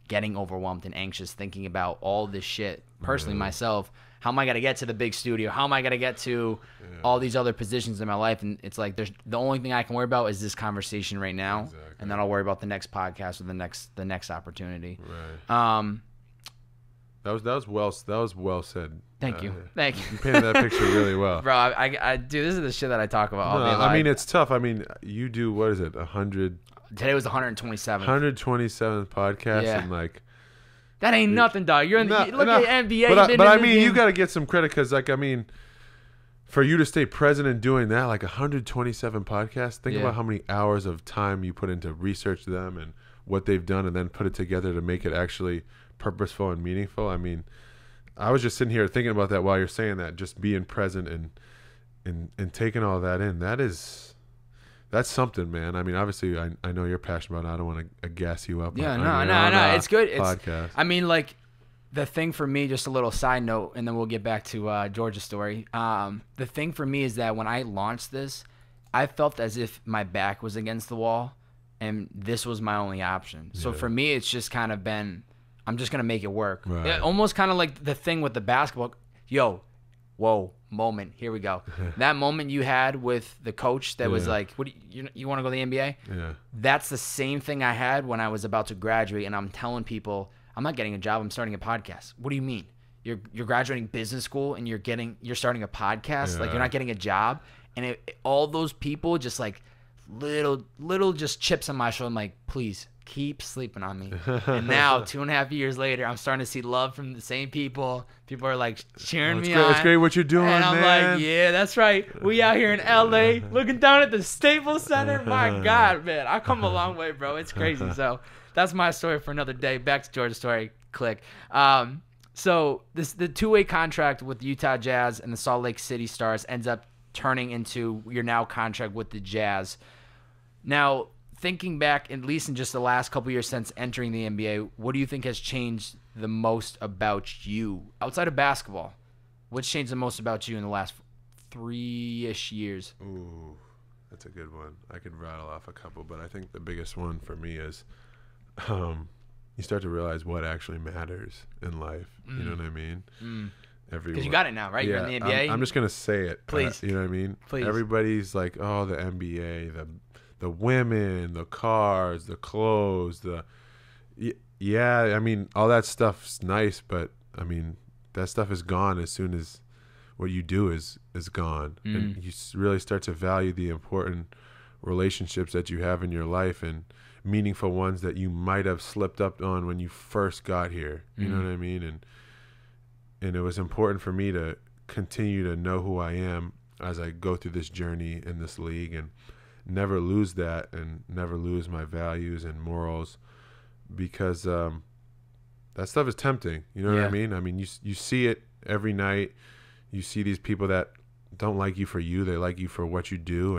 getting overwhelmed and anxious, thinking about all this shit. Personally, myself, how am I going to get to the big studio? How am I going to get to all these other positions in my life? And it's like, the only thing I can worry about is this conversation right now. Exactly. And then I'll worry about the next podcast or the next opportunity. Right. That was well said. Thank you. You painted that picture really well. Bro, I do. This is the shit that I talk about all day long. I mean, it's tough. I mean, you do, what is it, 100? Today was the 127th. 127th podcast, and like, that ain't nothing, dog. You're look at NBA. But I mean, you got to get some credit, because, like, I mean, for you to stay present in doing that, like 127 podcasts, think about how many hours of time you put into research them and what they've done, and then put it together to make it actually purposeful and meaningful. I mean, I was just sitting here thinking about that while you're saying that, just being present and taking all that in. That's something, man. I mean, obviously, I know you're passionate about it. I don't want to gas you up. Yeah, no. It's good. Podcast. I mean, like, the thing for me, just a little side note, and then we'll get back to Georgia's story. The thing for me is that when I launched this, I felt as if my back was against the wall, and this was my only option. So for me, it's just kind of been, I'm just going to make it work. Right. Almost kind of like the thing with the basketball. Moment. Here we go. That moment you had with the coach that was like, "What you want to go to the NBA?" Yeah. That's the same thing I had when I was about to graduate, and I'm telling people, I'm not getting a job. I'm starting a podcast. What do you mean? You're graduating business school and you're starting a podcast? Like, you're not getting a job? And all those people just like little just chips on my shoulder. I'm like, please keep sleeping on me. And now 2.5 years later, I'm starting to see love from the same people. People are like cheering me on. It's great what you're doing, and I'm man. like, yeah, that's right. We out here in LA looking down at the Staples Center. My God, man, I come a long way, bro. It's crazy. So that's my story for another day. Back to Georgia's story. Click. So the two-way contract with the Utah Jazz and the Salt Lake City Stars ends up turning into your now contract with the Jazz. Now, thinking back, at least in just the last couple years since entering the NBA, what do you think has changed the most about you outside of basketball? What's changed the most about you in the last 3-ish years? Ooh, that's a good one. I could rattle off a couple, but I think the biggest one for me is you start to realize what actually matters in life. You know what I mean? Because you got it now, right? Yeah, you're in the NBA. I'm just gonna say it. Please. You know what I mean? Please. Everybody's like, oh, the NBA, the women, the cars, the clothes, yeah. I mean, all that stuff's nice, but I mean, that stuff is gone as soon as what you do is gone, and you really start to value the important relationships that you have in your life and meaningful ones that you might have slipped up on when you first got here. You know what I mean? And it was important for me to continue to know who I am as I go through this journey in this league and never lose that and never lose my values and morals, because that stuff is tempting. You know what I mean? I mean, you see it every night. You see these people that don't like you for you. They like you for what you do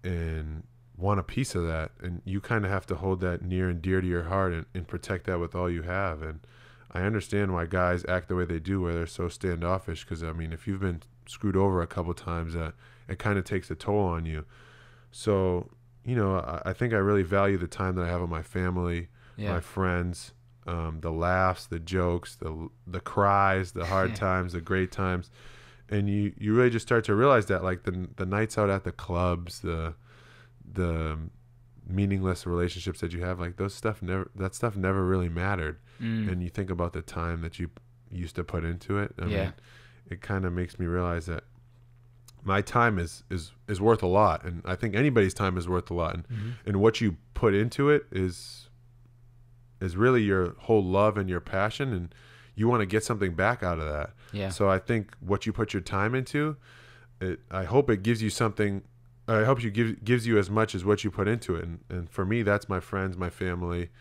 and want a piece of that. And you kind of have to hold that near and dear to your heart and protect that with all you have. And I understand why guys act the way they do, where they're so standoffish, because, I mean, if you've been screwed over a couple times, it kind of takes a toll on you. So, you know, I think I really value the time that I have with my family, my friends, the laughs, the jokes, the cries, the hard times, the great times. And you really just start to realize that, like, the nights out at the clubs, the meaningless relationships that you have, like, that stuff never really mattered. And you think about the time that you used to put into it. I mean, it kind of makes me realize that my time is worth a lot, and I think anybody's time is worth a lot, and what you put into it is really your whole love and your passion, and you want to get something back out of that. So I think what you put your time into, I hope it gives you something. I hope gives you as much as what you put into it, and for me, that's my friends, my family,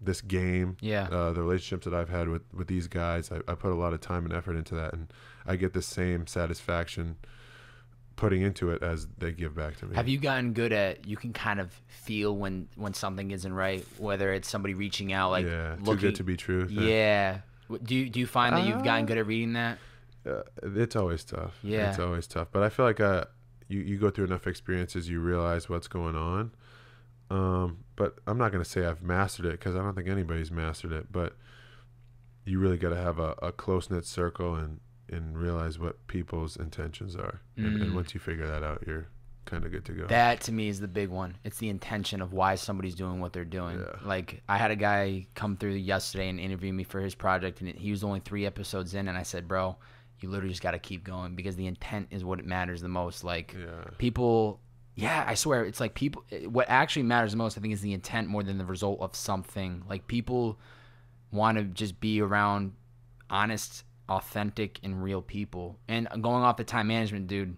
this game, the relationships that I've had with these guys. I put a lot of time and effort into that, and I get the same satisfaction putting into it as they give back to me. Have you gotten good at, you can kind of feel when something isn't right, whether it's somebody reaching out, like looking, too good to be true. Do you find that you've gotten good at reading that? It's always tough. It's always tough, but I feel like you go through enough experiences, you realize what's going on. But I'm not going to say I've mastered it, because I don't think anybody's mastered it, but you really got to have a close-knit circle and realize what people's intentions are. And once you figure that out, you're kind of good to go. That, to me, is the big one. It's the intention of why somebody's doing what they're doing. Like, I had a guy come through yesterday and interview me for his project, and he was only 3 episodes in, and I said, bro, you literally just got to keep going, because the intent is what matters the most. Like, people... Yeah, I swear, it's like people, what actually matters the most, I think, is the intent more than the result of something. Like, people want to just be around honest, authentic, and real people. And going off the time management, dude,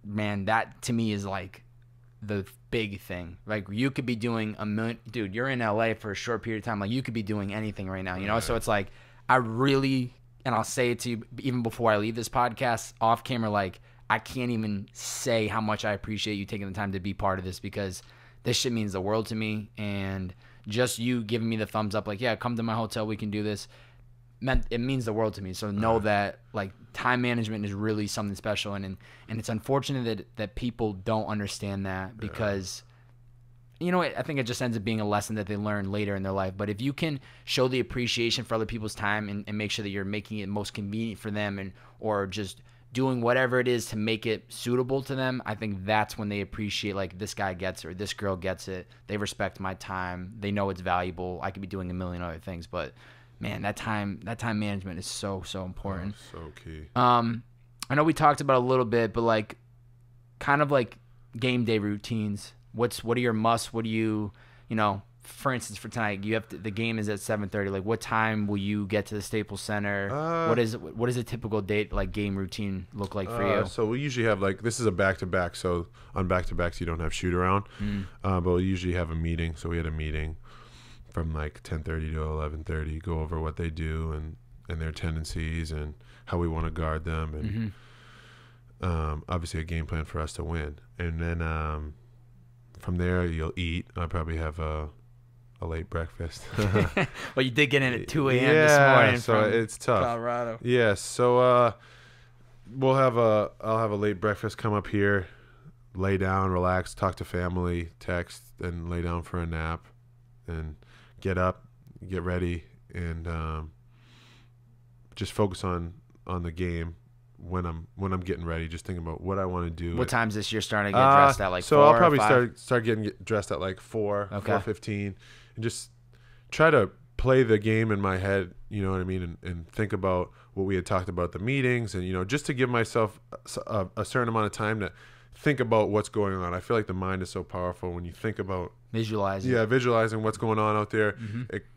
man, that to me is like the big thing. Like, you could be doing dude, you're in LA for a short period of time. Like, you could be doing anything right now, you know? So it's like, I really, and I'll say it to you even before I leave this podcast, off camera, like, I can't even say how much I appreciate you taking the time to be part of this, because this shit means the world to me. And just you giving me the thumbs up, like, yeah, come to my hotel, we can do this, it means the world to me. So know that, like, time management is really something special. And it's unfortunate that people don't understand that, because, you know, I think it just ends up being a lesson that they learn later in their life. But if you can show the appreciation for other people's time and make sure that you're making it most convenient for them, or just doing whatever it is to make it suitable to them, I think that's when they appreciate, like, this guy gets it, or this girl gets it. They respect my time. They know it's valuable. I could be doing a million other things, but man, that time management is so important. So key. I know we talked about it a little bit, but, like, kind of like game day routines. What are your musts? What do you know? For instance, for tonight, the game is at 7:30. Like, what time will you get to the Staples Center? What is a typical date, like, game routine look like for you? So we usually have, like, this is a back-to-back. So on back-to-backs, you don't have shoot around, but we usually have a meeting. So we had a meeting from like 10:30 to 11:30, go over what they do and their tendencies and how we want to guard them. obviously a game plan for us to win. And then from there, you'll eat. I'll probably have a late breakfast. Well, you did get in at 2 a.m. this morning so from it's tough. Colorado. Yeah, so I'll have a late breakfast, come up here, lay down, relax, talk to family, text, and lay down for a nap, and get up, get ready, and just focus on the game when I'm getting ready. Just thinking about what I want to do. What time's this? You're starting to get dressed at like 4 So I'll probably or 5? start getting dressed at like 4, Okay. 4:15, and just try to play the game in my head, you know what I mean, and think about what we had talked about at the meetings, and just to give myself a certain amount of time to think about what's going on. I feel like the mind is so powerful when you think about visualizing what's going on out there.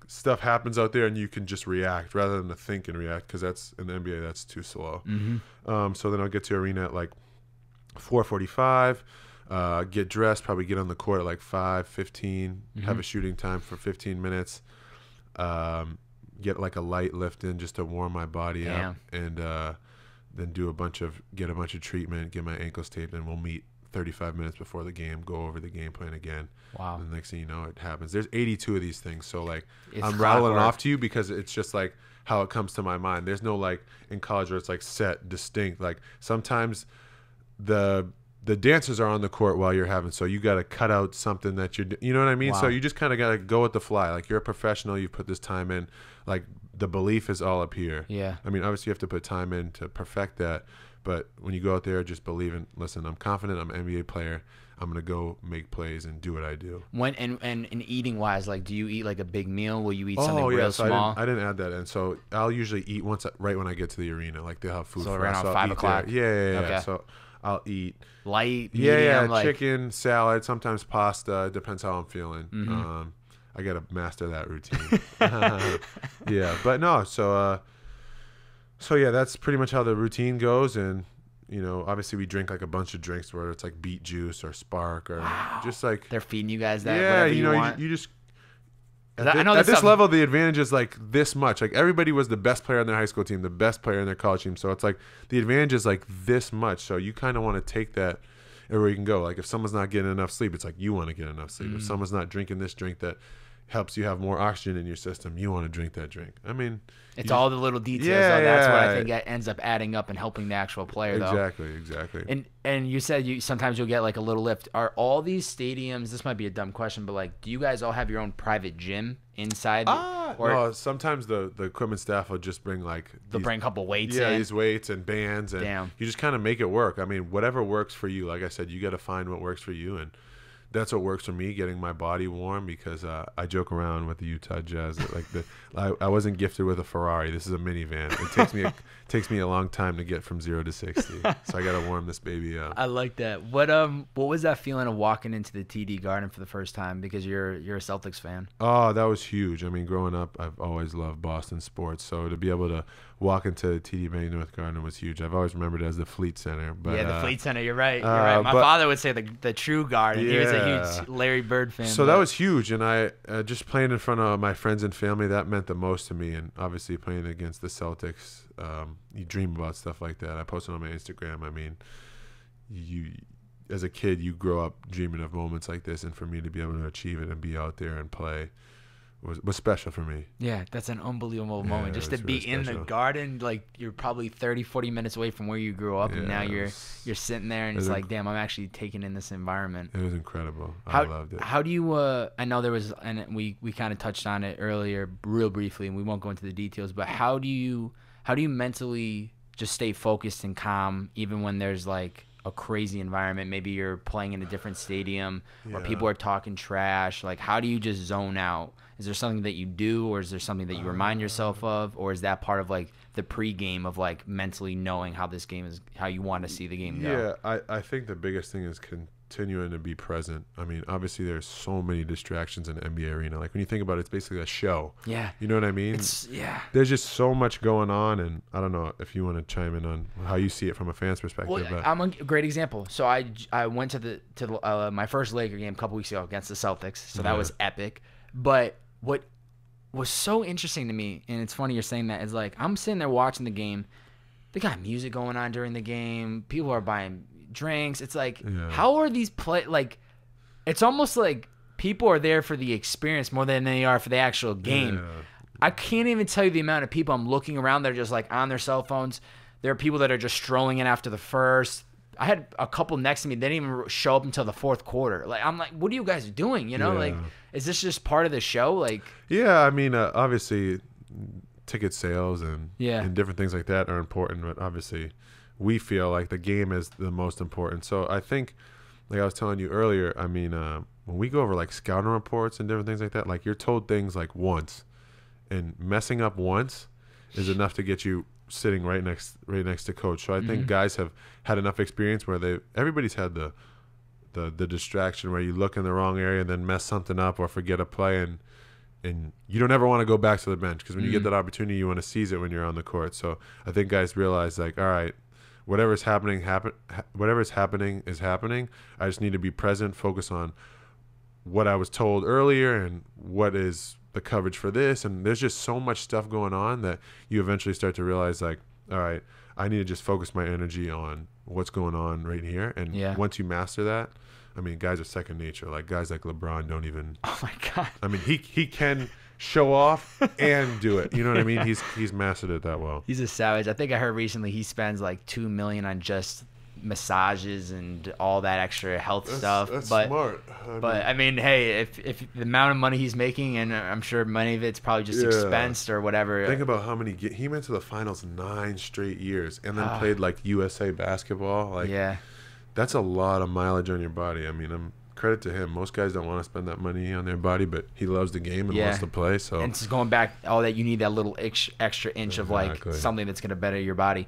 Stuff happens out there and you can just react rather than to think and react, because that's in the NBA, that's too slow. So then I'll get to arena at like 4:45, get dressed, probably get on the court at like 5:15, have a shooting time for 15 minutes, get like a light lift in just to warm my body up, and then get a bunch of treatment, get my ankles taped, and we'll meet 35 minutes before the game, go over the game plan again. Wow. And the next thing you know, it happens. There's 82 of these things, so like I'm clockwork. rattling off to you because it's just like how it comes to my mind. There's no like in college where it's like set, distinct. Like sometimes the dancers are on the court while you're having, so you got to cut out something that you know what I mean? Wow. So you just kind of got to go with the fly. Like you're a professional, you put this time in, like the belief is all up here. Yeah. I mean, obviously you have to put time in to perfect that, but when you go out there, just believe in, listen, I'm confident, I'm an NBA player, I'm going to go make plays and do what I do. When and eating wise, like, do you eat like a big meal? Will you eat something real so small? I didn't add that in. So I'll usually eat right when I get to the arena. Like they'll have food So for around us. So I'll 5 eat o'clock? there. Yeah. Okay. So I'll eat Light, medium, like chicken, salad, sometimes pasta. It depends how I'm feeling. I got to master that routine. Yeah, but no. So yeah, that's pretty much how the routine goes. And obviously we drink like a bunch of drinks, whether it's like beet juice or Spark or just like they're feeding you guys that. Yeah, whatever you want. you just. I know At this level, the advantage is like this much. Like everybody was the best player on their high school team, the best player in their college team. So it's like the advantage is like this much. So you kind of want to take that everywhere you can go. Like if someone's not getting enough sleep, it's like you want to get enough sleep. If someone's not drinking this drink that helps you have more oxygen in your system, you want to drink that drink. I mean, it's all the little details. Yeah, though. That's what I yeah. think that ends up adding up and helping the actual player. Though. Exactly. And you said sometimes you'll get like a little lift. Are all these stadiums? This might be a dumb question, but like, do you guys all have your own private gym inside? No, sometimes the equipment staff will just bring like they'll bring a couple weights. Yeah, in. these weights and bands, and you just kind of make it work. I mean, whatever works for you. Like I said, you got to find what works for you, and that's what works for me, getting my body warm, because I joke around with the Utah Jazz that like I wasn't gifted with a Ferrari. This is a minivan. It takes me a long time to get from 0 to 60. So I got to warm this baby up. I like that. What was that feeling of walking into the TD Garden for the first time, because you're a Celtics fan? Oh, that was huge. I mean, growing up, I've always loved Boston sports. So to be able to walk into TD Bank North Garden was huge. I've always remembered it as the Fleet Center. But, yeah, the Fleet Center. You're right. My father would say the true Garden. He was a huge Larry Bird fan. So that was huge, and I just playing in front of my friends and family, that meant the most to me. And obviously playing against the Celtics, you dream about stuff like that. I posted on my Instagram. I mean, you as a kid, you grow up dreaming of moments like this, and for me to be able to achieve it and be out there and play was special for me. Yeah, that's an unbelievable moment. Just to be really in special. the Garden, like you're probably 30-40 minutes away from where you grew up, and now you're sitting there, and it's like, damn, I'm actually taking in this environment. It was incrable. I loved it. How do you I know there was, and we kind of touched on it earlier real briefly, and we won't go into the details, but how do you mentally just stay focused and calm even when there's like a crazy environment? Maybe you're playing in a different stadium where people are talking trash. Like, how do you just zone out? Is there something that you do, or is there something that you remind yourself of, or is that part of like the pregame of like mentally knowing how this game is, how you want to see the game go? Yeah, I think the biggest thing is continuing to be present. I mean, obviously there's so many distractions in the NBA arena. Like when you think about it, it's basically a show. Yeah. You know what I mean? There's just so much going on, and I don't know if you want to chime in on how you see it from a fan's perspective. Well, but I'm a great example. So I went to my first Laker game a couple weeks ago against the Celtics. So that was epic. But what was so interesting to me, and it's funny you're saying that, is like I'm sitting there watching the game. they got music going on during the game. People are buying drinks. It's like, Yeah. how are these like? It's almost like people are there for the experience more than they are for the actual game. Yeah. I can't even tell you the amount of people I'm looking around that are just like on their cell phones. There are people that are just strolling in after the first. I had a couple next to me. They didn't even show up until the fourth quarter. Like, I'm like, what are you guys doing? You know, Yeah. like, is this just part of the show? Like, Yeah, I mean, obviously, ticket sales and Yeah. and different things like that are important, but obviously, we feel like the game is the most important. So I think, like I was telling you earlier, I mean, when we go over like scouting reports and different things like that, like you're told things like once, and messing up once is enough to get you sitting right next to coach. So I think guys have had enough experience where everybody's had the distraction where you look in the wrong area and then mess something up or forget a play, and you don't ever want to go back to the bench, because when you get that opportunity, you want to seize it when you're on the court. So I think guys realize, like, all right, whatever's happening is happening. I just need to be present, focus on what I was told earlier and what is the coverage for this. And there's just so much stuff going on that you eventually start to realize, like, all right, I need to just focus my energy on what's going on right here. And once you master that, I mean, guys are second nature. Like, guys like LeBron don't even. oh my God. I mean, he can show off and do it. You know what I mean? He's mastered it that well. He's a savage. I think I heard recently he spends like $2 million on just massages and all that extra health stuff. That's but smart. I mean, hey, if the amount of money he's making, and I'm sure many of it's probably just expensed or whatever. Think about how many he went to the finals 9 straight years, and then played like USA basketball. Like, that's a lot of mileage on your body. I mean, credit to him. Most guys don't want to spend that money on their body, but he loves the game and wants to play. So, and it's going back, all that you need, that little extra inch of like something that's going to better your body.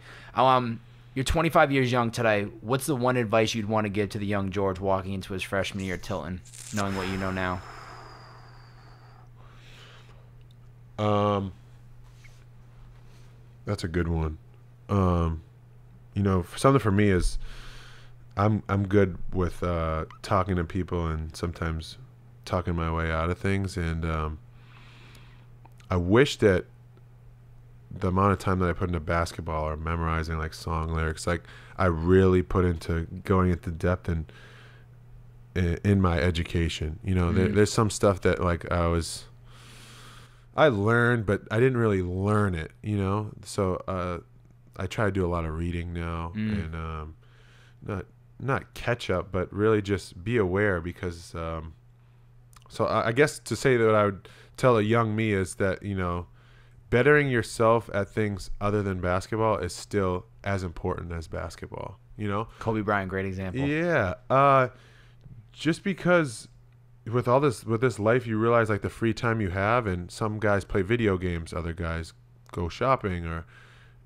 You're 25 years young today. What's the one advice you'd want to give to the young George walking into his freshman year at Tilton, knowing what you know now? That's a good one. You know, something for me is I'm good with talking to people and sometimes talking my way out of things. And I wish that the amount of time that I put into basketball or memorizing like song lyrics, like I really put into going into depth and in my education. You know, there's some stuff that like I learned, but I didn't really learn it, you know? So I try to do a lot of reading now and not catch up, but really just be aware, because so I guess to say that what I would tell a young me is that, you know, bettering yourself at things other than basketball is still as important as basketball, you know? Kobe Bryant, great example. Yeah. Just because with this life, you realize like the free time you have, and some guys play video games, other guys go shopping,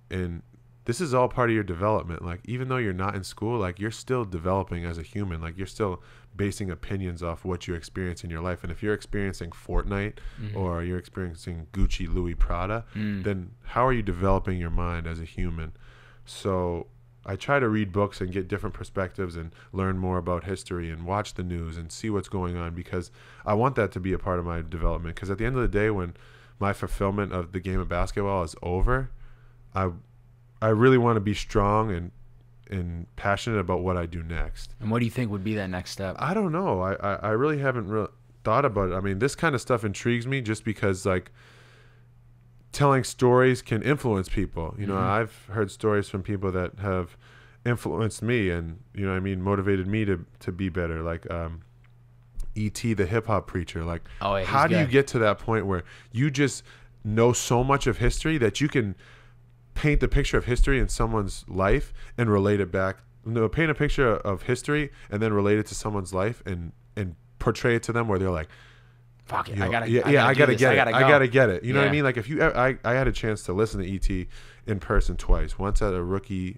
and this is all part of your development. Like, even though you're not in school, like, you're still developing as a human. Like, you're still basing opinions off what you experience in your life. And if you're experiencing Fortnite or you're experiencing Gucci, Louis, Prada, then how are you developing your mind as a human? So I try to read books and get different perspectives and learn more about history and watch the news and see what's going on, because I want that to be a part of my development. Because at the end of the day, when my fulfillment of the game of basketball is over, I really want to be strong and passionate about what I do next. And what do you think would be that next step? I don't know. I really haven't thought about it. I mean, this kind of stuff intrigues me just because, like, telling stories can influence people. You know, I've heard stories from people that have influenced me and, you know what I mean, motivated me to be better. Like E.T. the hip-hop preacher. Like, how do you get to that point where you just know so much of history that you can paint the picture of history in someone's life and relate it back? Paint a picture of history and then relate it to someone's life and portray it to them where they're like, fuck it, you know, I gotta get it. You know what I mean? Like, if I had a chance to listen to E.T. in person twice. Once at a rookie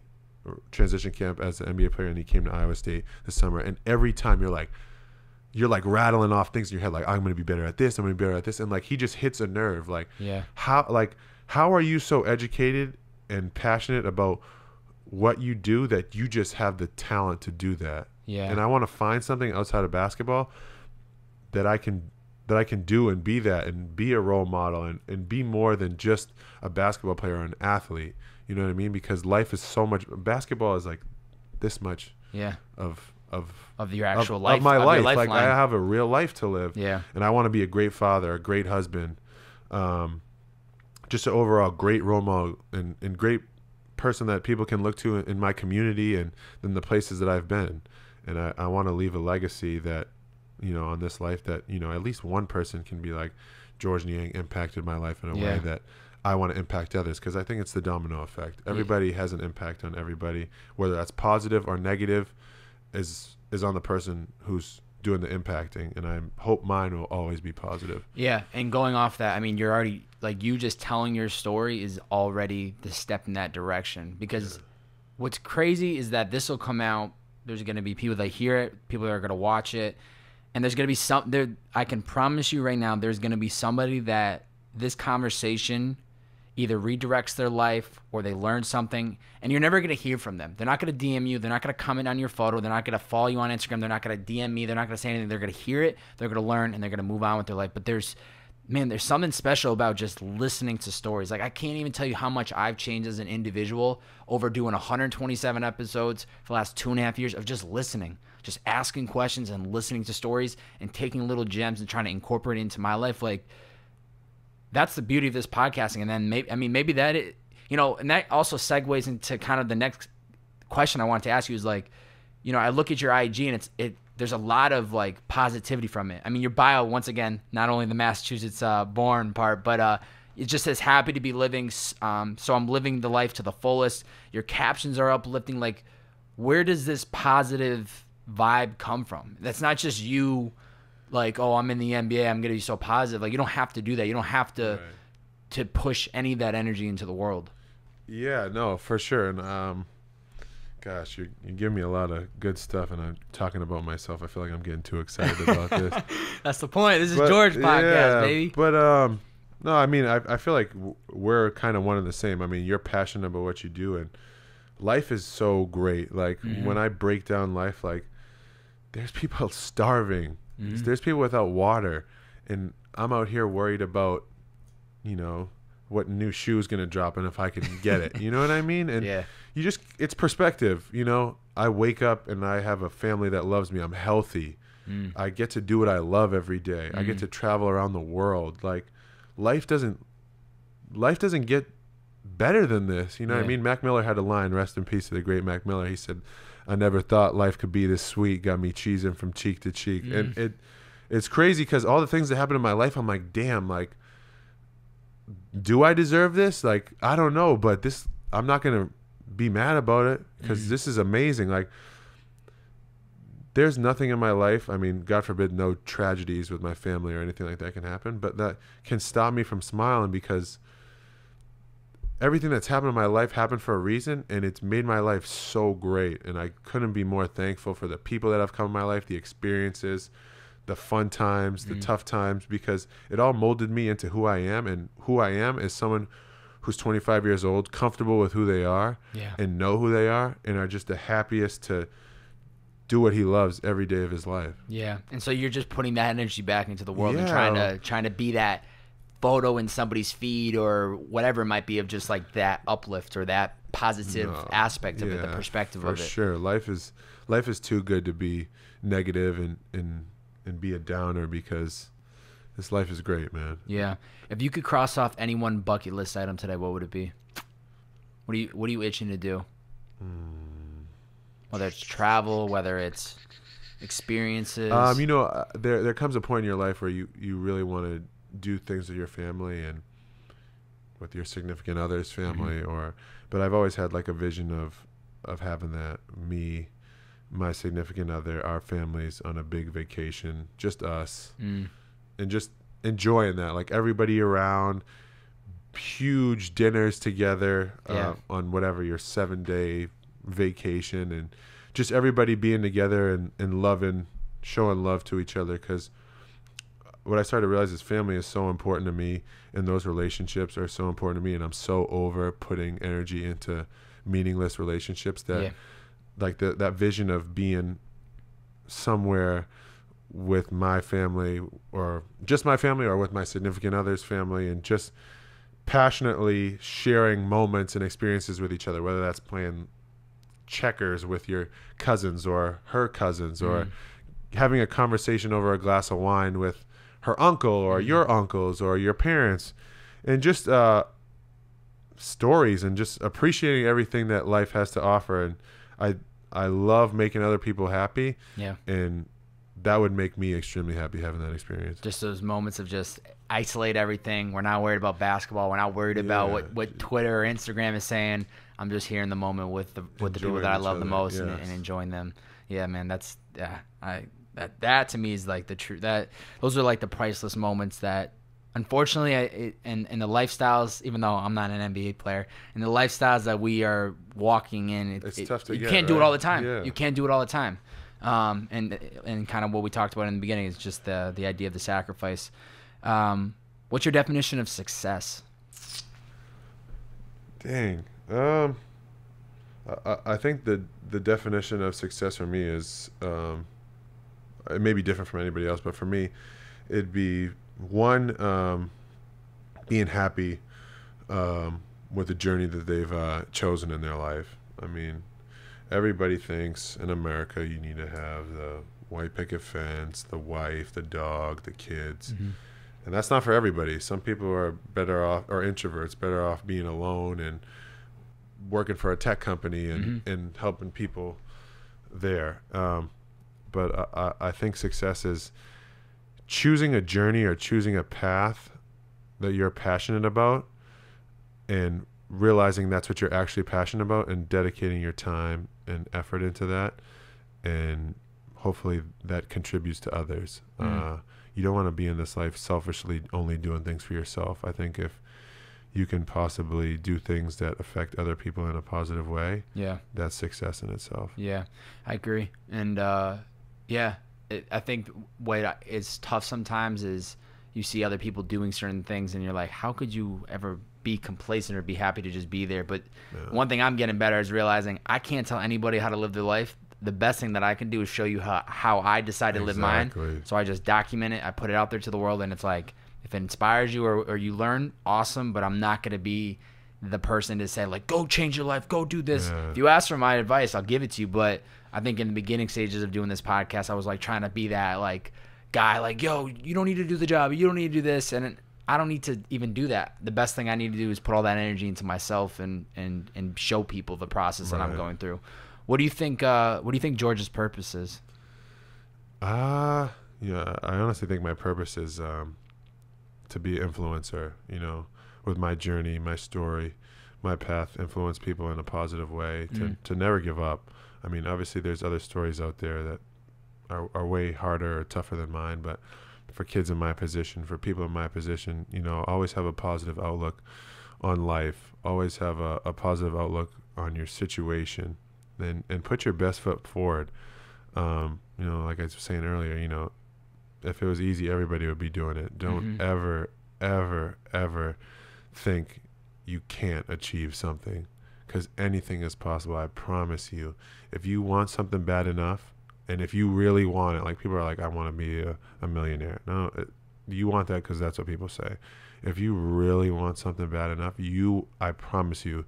transition camp as an NBA player, and he came to Iowa State this summer. And every time you're like rattling off things in your head, like, I'm gonna be better at this, I'm gonna be better at this, and like he just hits a nerve. Like, how are you so educated and passionate about what you do that you just have the talent to do that? Yeah. And I want to find something outside of basketball that I can do and be that and be a role model and be more than just a basketball player or an athlete. You know what I mean? Because life is so much. Basketball is like this much. Yeah. Of your actual life. Of my of life. Your like I have a real life to live. Yeah. And I want to be a great father, a great husband, just an overall great role model and great person that people can look to in my community and in the places that I've been. And I want to leave a legacy that, you know, on this life that, you know, at least one person can be like, George Niang impacted my life in a way that I want to impact others, because I think it's the domino effect. Everybody has an impact on everybody, whether that's positive or negative is on the person who's doing the impacting, and I hope mine will always be positive. Yeah, and going off that, I mean, you're already, like, you just telling your story is already the step in that direction, because what's crazy is that this will come out, there's going to be people that hear it, people that are going to watch it, and there's going to be some there. I can promise you right now, there's going to be somebody that this conversation either redirects their life or they learn something, and you're never going to hear from them. They're not going to DM you. They're not going to comment on your photo. They're not going to follow you on Instagram. They're not going to DM me. They're not going to say anything. They're going to hear it. They're going to learn, and they're going to move on with their life. But there's something special about just listening to stories. Like, I can't even tell you how much I've changed as an individual over doing 127 episodes for the last 2.5 years of just listening, just asking questions and listening to stories and taking little gems and trying to incorporate it into my life. Like, that's the beauty of this podcasting. And then maybe that, you know, and that also segues into kind of the next question I wanted to ask you is, like, you know, I look at your IG and there's a lot of, like, positivity from it. I mean, your bio, once again, not only the Massachusetts born part, but it just says happy to be living. So I'm living the life to the fullest. Your captions are uplifting. Like, where does this positive vibe come from? That's not just you, like, oh, I'm in the NBA, I'm going to be so positive. Like, you don't have to do that. You don't have to to push any of that energy into the world. Yeah, no, for sure. And gosh, you give me a lot of good stuff, and I'm talking about myself. I feel like I'm getting too excited about this. That's the point. This is George podcast, baby. But no, I mean, I feel like we're kind of one and the same. I mean, you're passionate about what you do, and life is so great. Like, when I break down life, like, there's people starving. There's people without water, and I'm out here worried about, you know, what new shoe is going to drop and if I can get it. You know what I mean? And it's perspective. You know, I wake up and I have a family that loves me. I'm healthy. I get to do what I love every day. I get to travel around the world. Like, life doesn't get better than this. You know what I mean? Mac Miller had a line, rest in peace to the great Mac Miller. He said, I never thought life could be this sweet, got me cheesing from cheek to cheek. And it's crazy because all the things that happen in my life, I'm like, damn, like, do I deserve this? Like, I don't know, but this, I'm not going to be mad about it because this is amazing. Like, there's nothing in my life, I mean, God forbid, no tragedies with my family or anything like that can happen, but that can stop me from smiling because everything that's happened in my life happened for a reason, and it's made my life so great. And I couldn't be more thankful for the people that have come in my life, the experiences, the fun times, the tough times, because it all molded me into who I am. And who I am is someone who's 25 years old, comfortable with who they are and know who they are, and are just the happiest to do what he loves every day of his life. Yeah. And so you're just putting that energy back into the world and trying to be that photo in somebody's feed or whatever it might be of just like that uplift or that positive aspect of it, the perspective of it. For sure. Life is too good to be negative and be a downer, because this life is great, man. Yeah. If you could cross off any one bucket list item today, what would it be? What are you itching to do? Whether it's travel, whether it's experiences. You know, there comes a point in your life where you really want to do things with your family and with your significant other's family, but I've always had like a vision of having that, me, my significant other, our families on a big vacation, just us, and just enjoying that, like everybody around, huge dinners together on whatever your 7-day vacation, and just everybody being together and loving, showing love to each other, because what I started to realize is family is so important to me, and those relationships are so important to me, and I'm so over putting energy into meaningless relationships that like that vision of being somewhere with my family, or just my family, or with my significant other's family, and just passionately sharing moments and experiences with each other, whether that's playing checkers with your cousins or her cousins, or having a conversation over a glass of wine with her uncle or your uncles or your parents, and just stories, and just appreciating everything that life has to offer. And I love making other people happy. Yeah. And that would make me extremely happy, having that experience. Just those moments of just isolate everything. We're not worried about basketball. We're not worried about what Twitter or Instagram is saying. I'm just here in the moment with the people that I love the most, and enjoying them. Yeah, man, that to me is like the truth. Those are like the priceless moments that, unfortunately, in the lifestyles, even though I'm not an NBA player, in the lifestyles that we are walking in, it's tough to you get, can't do it all the time. Yeah. You can't do it all the time. And kind of what we talked about in the beginning is just the idea of the sacrifice. What's your definition of success? Dang. I think the definition of success for me is, it may be different from anybody else, but for me, it'd be one, being happy with the journey that they've chosen in their life. I mean, everybody thinks in America you need to have the white picket fence, the wife, the dog, the kids. And that's not for everybody. Some people are better off, or introverts, better off being alone and working for a tech company and helping people there. But I think success is choosing a journey or choosing a path that you're passionate about, and realizing that's what you're actually passionate about, and dedicating your time and effort into that, and hopefully that contributes to others. You don't want to be in this life selfishly only doing things for yourself. I think if you can possibly do things that affect other people in a positive way, that's success in itself. Yeah, I agree. And I think what is tough sometimes is you see other people doing certain things and you're like, how could you ever be complacent or be happy to just be there? But one thing I'm getting better is realizing I can't tell anybody how to live their life. The best thing that I can do is show you how I decide to live mine. So I just document it. I put it out there to the world, and it's like, if it inspires you or you learn, awesome. But I'm not going to be the person to say, like, go change your life, go do this. If you ask for my advice, I'll give it to you. But I think in the beginning stages of doing this podcast, I was like trying to be that like guy, like, yo, you don't need to do the job, you don't need to do this, and I don't need to even do that. The best thing I need to do is put all that energy into myself and show people the process that I'm going through. What do you think? What do you think George's purpose is? I honestly think my purpose is to be an influencer. You know, with my journey, my story, my path, influence people in a positive way. To never give up. I mean, obviously, there's other stories out there that are way harder or tougher than mine, but for kids in my position, for people in my position, you know, always have a positive outlook on life. Always have a positive outlook on your situation. And put your best foot forward. You know, like I was saying earlier, you know, if it was easy, everybody would be doing it. Don't ever, ever, ever think you can't achieve something, because anything is possible. I promise you. If you want something bad enough, and if you really want it, like people are like, I want to be a millionaire. No, you want that because that's what people say. If you really want something bad enough, I promise you,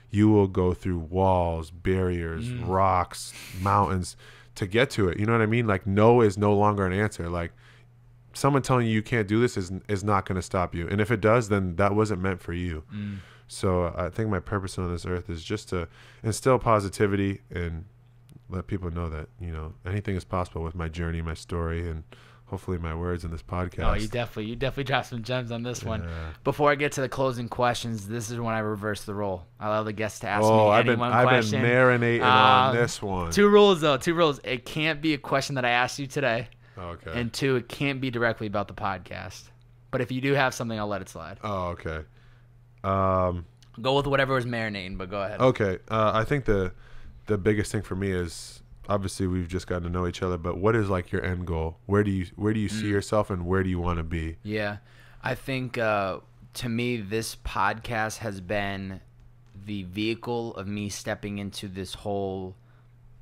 you will go through walls, barriers, rocks, mountains to get to it. You know what I mean? Like, no is no longer an answer. Like, someone telling you can't do this is not going to stop you. And if it does, then that wasn't meant for you. So I think my purpose on this earth is just to instill positivity and let people know that, you know, anything is possible with my journey, my story, and hopefully my words in this podcast. Oh, you definitely dropped some gems on this one. Before I get to the closing questions, this is when I reverse the role. I allow the guests to ask me any one question. I've been marinating on this one. 2 rules, though. 2 rules. It can't be a question that I asked you today. Okay. And 2, it can't be directly about the podcast. But if you do have something, I'll let it slide. Oh, okay. Go with whatever was marinating, but go ahead. Okay. I think the biggest thing for me is, obviously we've just gotten to know each other, but what is like your end goal? Where do you see yourself, and where do you want to be? Yeah. I think to me, this podcast has been the vehicle of me stepping into this whole,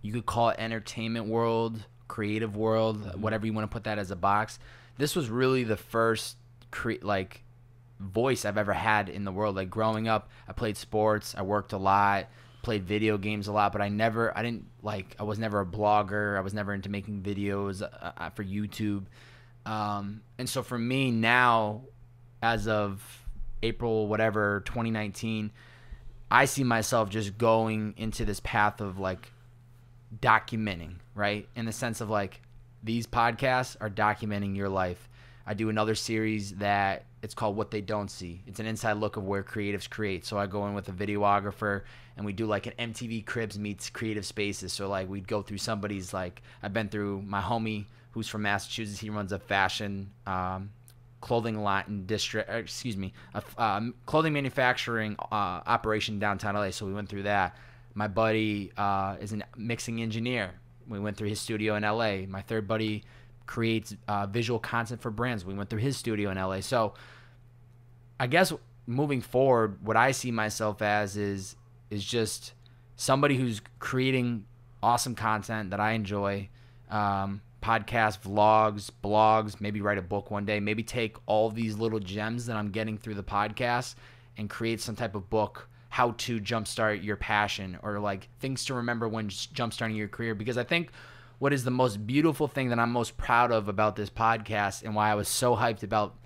you could call it entertainment world, creative world, whatever you want to put that as a box. This was really the first voice I've ever had in the world. Like growing up, I played sports, I worked a lot, played video games a lot, but I was never a blogger. I was never into making videos for YouTube. And so for me now, as of April, 2019, I see myself just going into this path of like documenting, right? In the sense of like, these podcasts are documenting your life. I do another series that it's called What They Don't See. It's an inside look of where creatives create. So I go in with a videographer and we do like an MTV Cribs meets creative spaces. So like we'd go through somebody's, like I've been through my homie who's from Massachusetts. He runs a fashion clothing lot in clothing manufacturing operation downtown LA. So we went through that. My buddy is a mixing engineer. We went through his studio in LA. My third buddy creates visual content for brands. We went through his studio in LA. So I guess moving forward, what I see myself as is just somebody who's creating awesome content that I enjoy. Podcasts, vlogs, blogs, maybe write a book one day, maybe take all these little gems that I'm getting through the podcast and create some type of book, how to jumpstart your passion, or like things to remember when jumpstarting your career. Because I think what is the most beautiful thing that I'm most proud of about this podcast, and why I was so hyped about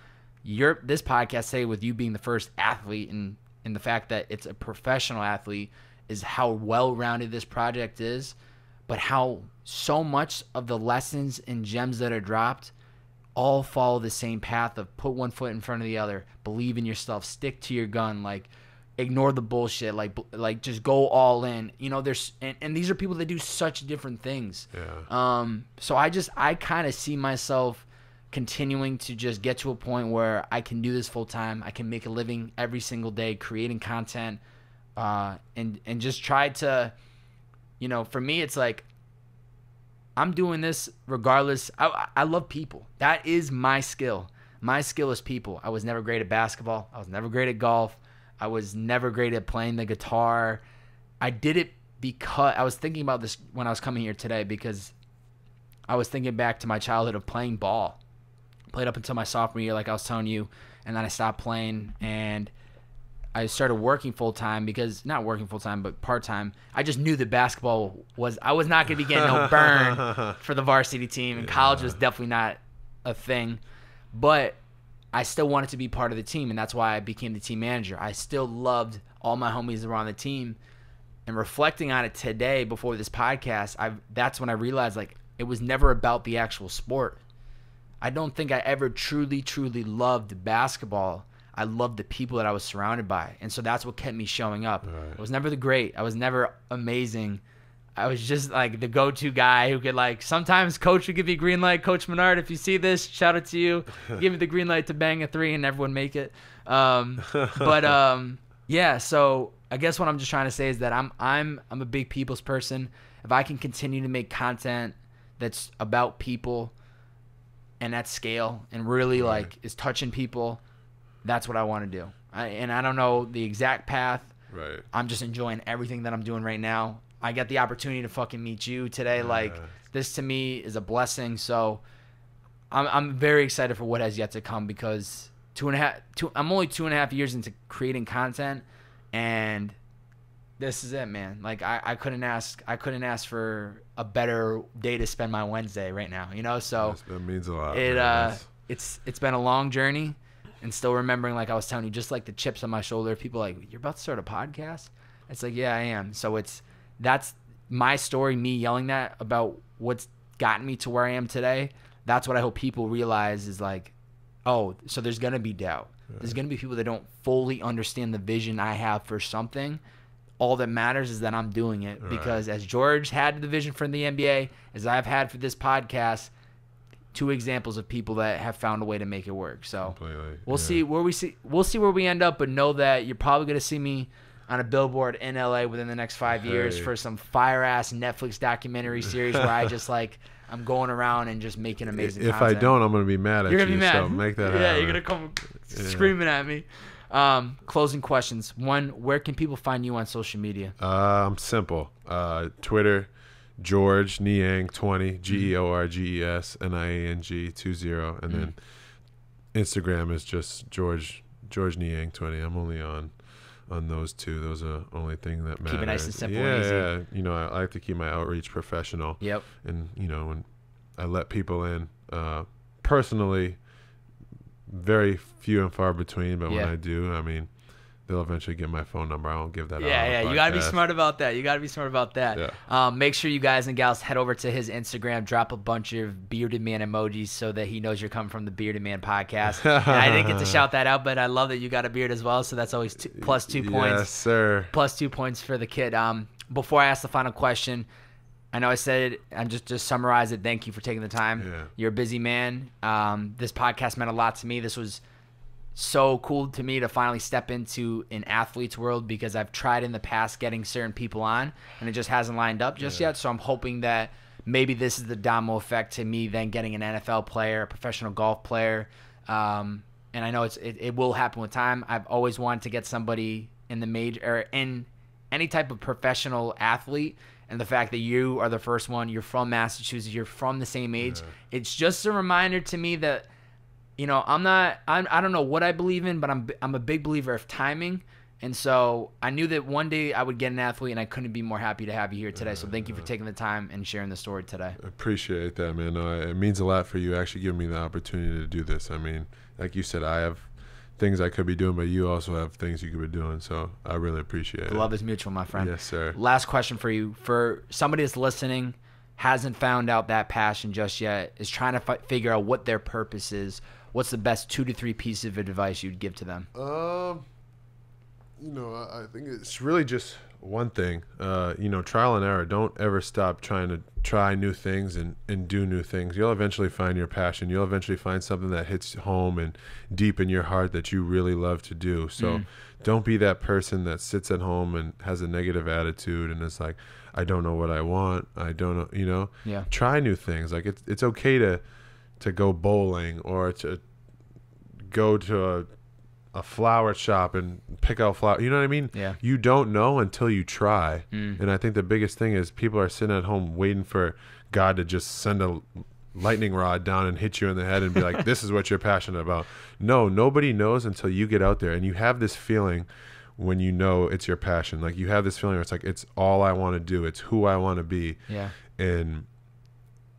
this podcast, say with you being the first athlete, and the fact that it's a professional athlete, is how well-rounded this project is, but how so much of the lessons and gems that are dropped all follow the same path of put one foot in front of the other, believe in yourself, stick to your gun, like ignore the bullshit, like just go all in. You know, there's and these are people that do such different things. Yeah. So I kind of see myself continuing to just get to a point where I can do this full time. I can make a living every single day creating content, and just try to, you know, for me it's like I'm doing this regardless. I love people. That is my skill. My skill is people. I was never great at basketball. I was never great at golf. I was never great at playing the guitar. I did it because I was thinking about this when I was coming here today, because I was thinking back to my childhood of playing ball. Played up until my sophomore year, like I was telling you, and then I stopped playing and I started working full-time, because not working full-time, but part-time. I just knew that basketball I was not going to be getting no burn for the varsity team, and college was definitely not a thing. But I still wanted to be part of the team, and that's why I became the team manager. I still loved all my homies that were on the team. And reflecting on it today before this podcast, that's when I realized, like, it was never about the actual sport. I don't think I ever truly, truly loved basketball. I loved the people that I was surrounded by. And so that's what kept me showing up. Right. I was never the great. I was never amazing. I was just like the go-to guy who could, like, sometimes coach would give me a green light. Coach Menard, if you see this, shout out to you. Give me the green light to bang a three and everyone make it. Yeah, so I guess what I'm just trying to say is that I'm a big people's person. If I can continue to make content that's about people and at scale and really like is touching people, that's what I want to do. I don't know the exact path. Right. I'm just enjoying everything that I'm doing right now. I got the opportunity to fucking meet you today. Like, this to me is a blessing. So I'm very excited for what has yet to come, because I'm only 2.5 years into creating content, and this is it, man. Like, I couldn't ask for a better day to spend my Wednesday right now, you know? So yes, that means a lot. It's been a long journey, and still remembering, like I was telling you, just like the chips on my shoulder, people are like, you're about to start a podcast? It's like, yeah, I am. So that's my story, me yelling that about what's gotten me to where I am today. That's what I hope people realize, is like, oh, so there's going to be doubt. Right. There's going to be people that don't fully understand the vision I have for something. All that matters is that I'm doing it. Right. Because as George had the vision for the NBA, as I've had for this podcast, two examples of people that have found a way to make it work. So we'll see where we end up, but know that you're probably going to see me on a billboard in LA within the next 5 years for some fire ass Netflix documentary series where I just like, I'm going around and just making amazing content. If I don't, I'm going to be mad at you. You're going to be mad. So make that happen. Yeah, you're going to come screaming at me. Closing questions. One, where can people find you on social media? Simple. Twitter, George Niang 20, GeorgesNiang 20, and then Instagram is just George George Niang 20. I'm only on those two. Those are the only thing that matter. Keep it nice and simple and easy. Yeah. You know, I like to keep my outreach professional. Yep. And, you know, when I let people in, personally, very few and far between, but when I do, I mean, they'll eventually get my phone number. I won't give that out. Yeah, you got to be smart about that. Yeah. Make sure you guys and gals head over to his Instagram, drop a bunch of bearded man emojis so that he knows you're coming from the Bearded Man podcast. And I didn't get to shout that out, but I love that you got a beard as well, so that's always plus 2 points. Yes, sir. Plus 2 points for the kid. Before I ask the final question, I know I said it. I'm just summarize it. Thank you for taking the time. Yeah. You're a busy man. This podcast meant a lot to me. This was so cool to me to finally step into an athlete's world, because I've tried in the past getting certain people on and it just hasn't lined up just yet. So I'm hoping that maybe this is the domino effect to me then getting an NFL player, a professional golf player. And I know it will happen with time. I've always wanted to get somebody in the major or in any type of professional athlete. And the fact that you are the first one, you're from Massachusetts, you're from the same age, it's just a reminder to me that, you know, I don't know what I believe in, but I'm a big believer of timing. And so I knew that one day I would get an athlete, and I couldn't be more happy to have you here today. So thank you for taking the time and sharing the story today. I appreciate that, man. No, it means a lot for you actually giving me the opportunity to do this. I mean, like you said, I have things I could be doing, but you also have things you could be doing. So I really appreciate it. The love is mutual, my friend. Yes, sir. Last question for you. For somebody that's listening, hasn't found out that passion just yet, is trying to figure out what their purpose is, what's the best 2 to 3 pieces of advice you'd give to them? You know, I think it's really just one thing. You know, trial and error. Don't ever stop trying to try new things and do new things. You'll eventually find your passion. You'll eventually find something that hits home and deep in your heart that you really love to do. So don't be that person that sits at home and has a negative attitude and is like, I don't know what I want. I don't know, you know. Yeah. Try new things. Like it's okay to go bowling or to go to a flower shop and pick out flowers. You know what I mean? Yeah. You don't know until you try. And I think the biggest thing is people are sitting at home waiting for God to just send a lightning rod down and hit you in the head and be like, this is what you're passionate about. No, nobody knows until you get out there. And you have this feeling when you know it's your passion. Like you have this feeling where it's like, it's all I want to do. It's who I want to be. Yeah. And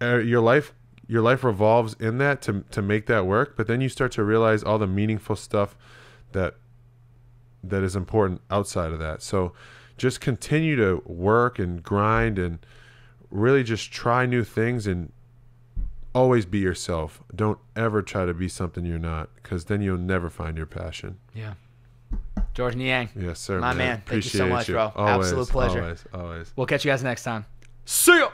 your life revolves in that to make that work. But then you start to realize all the meaningful stuff that is important outside of that. So just continue to work and grind and really just try new things and always be yourself. Don't ever try to be something you're not, because then you'll never find your passion. Yeah. George Niang. Yes, sir. My man. Thank you so much, bro. Always, absolute pleasure. Always. We'll catch you guys next time. See ya.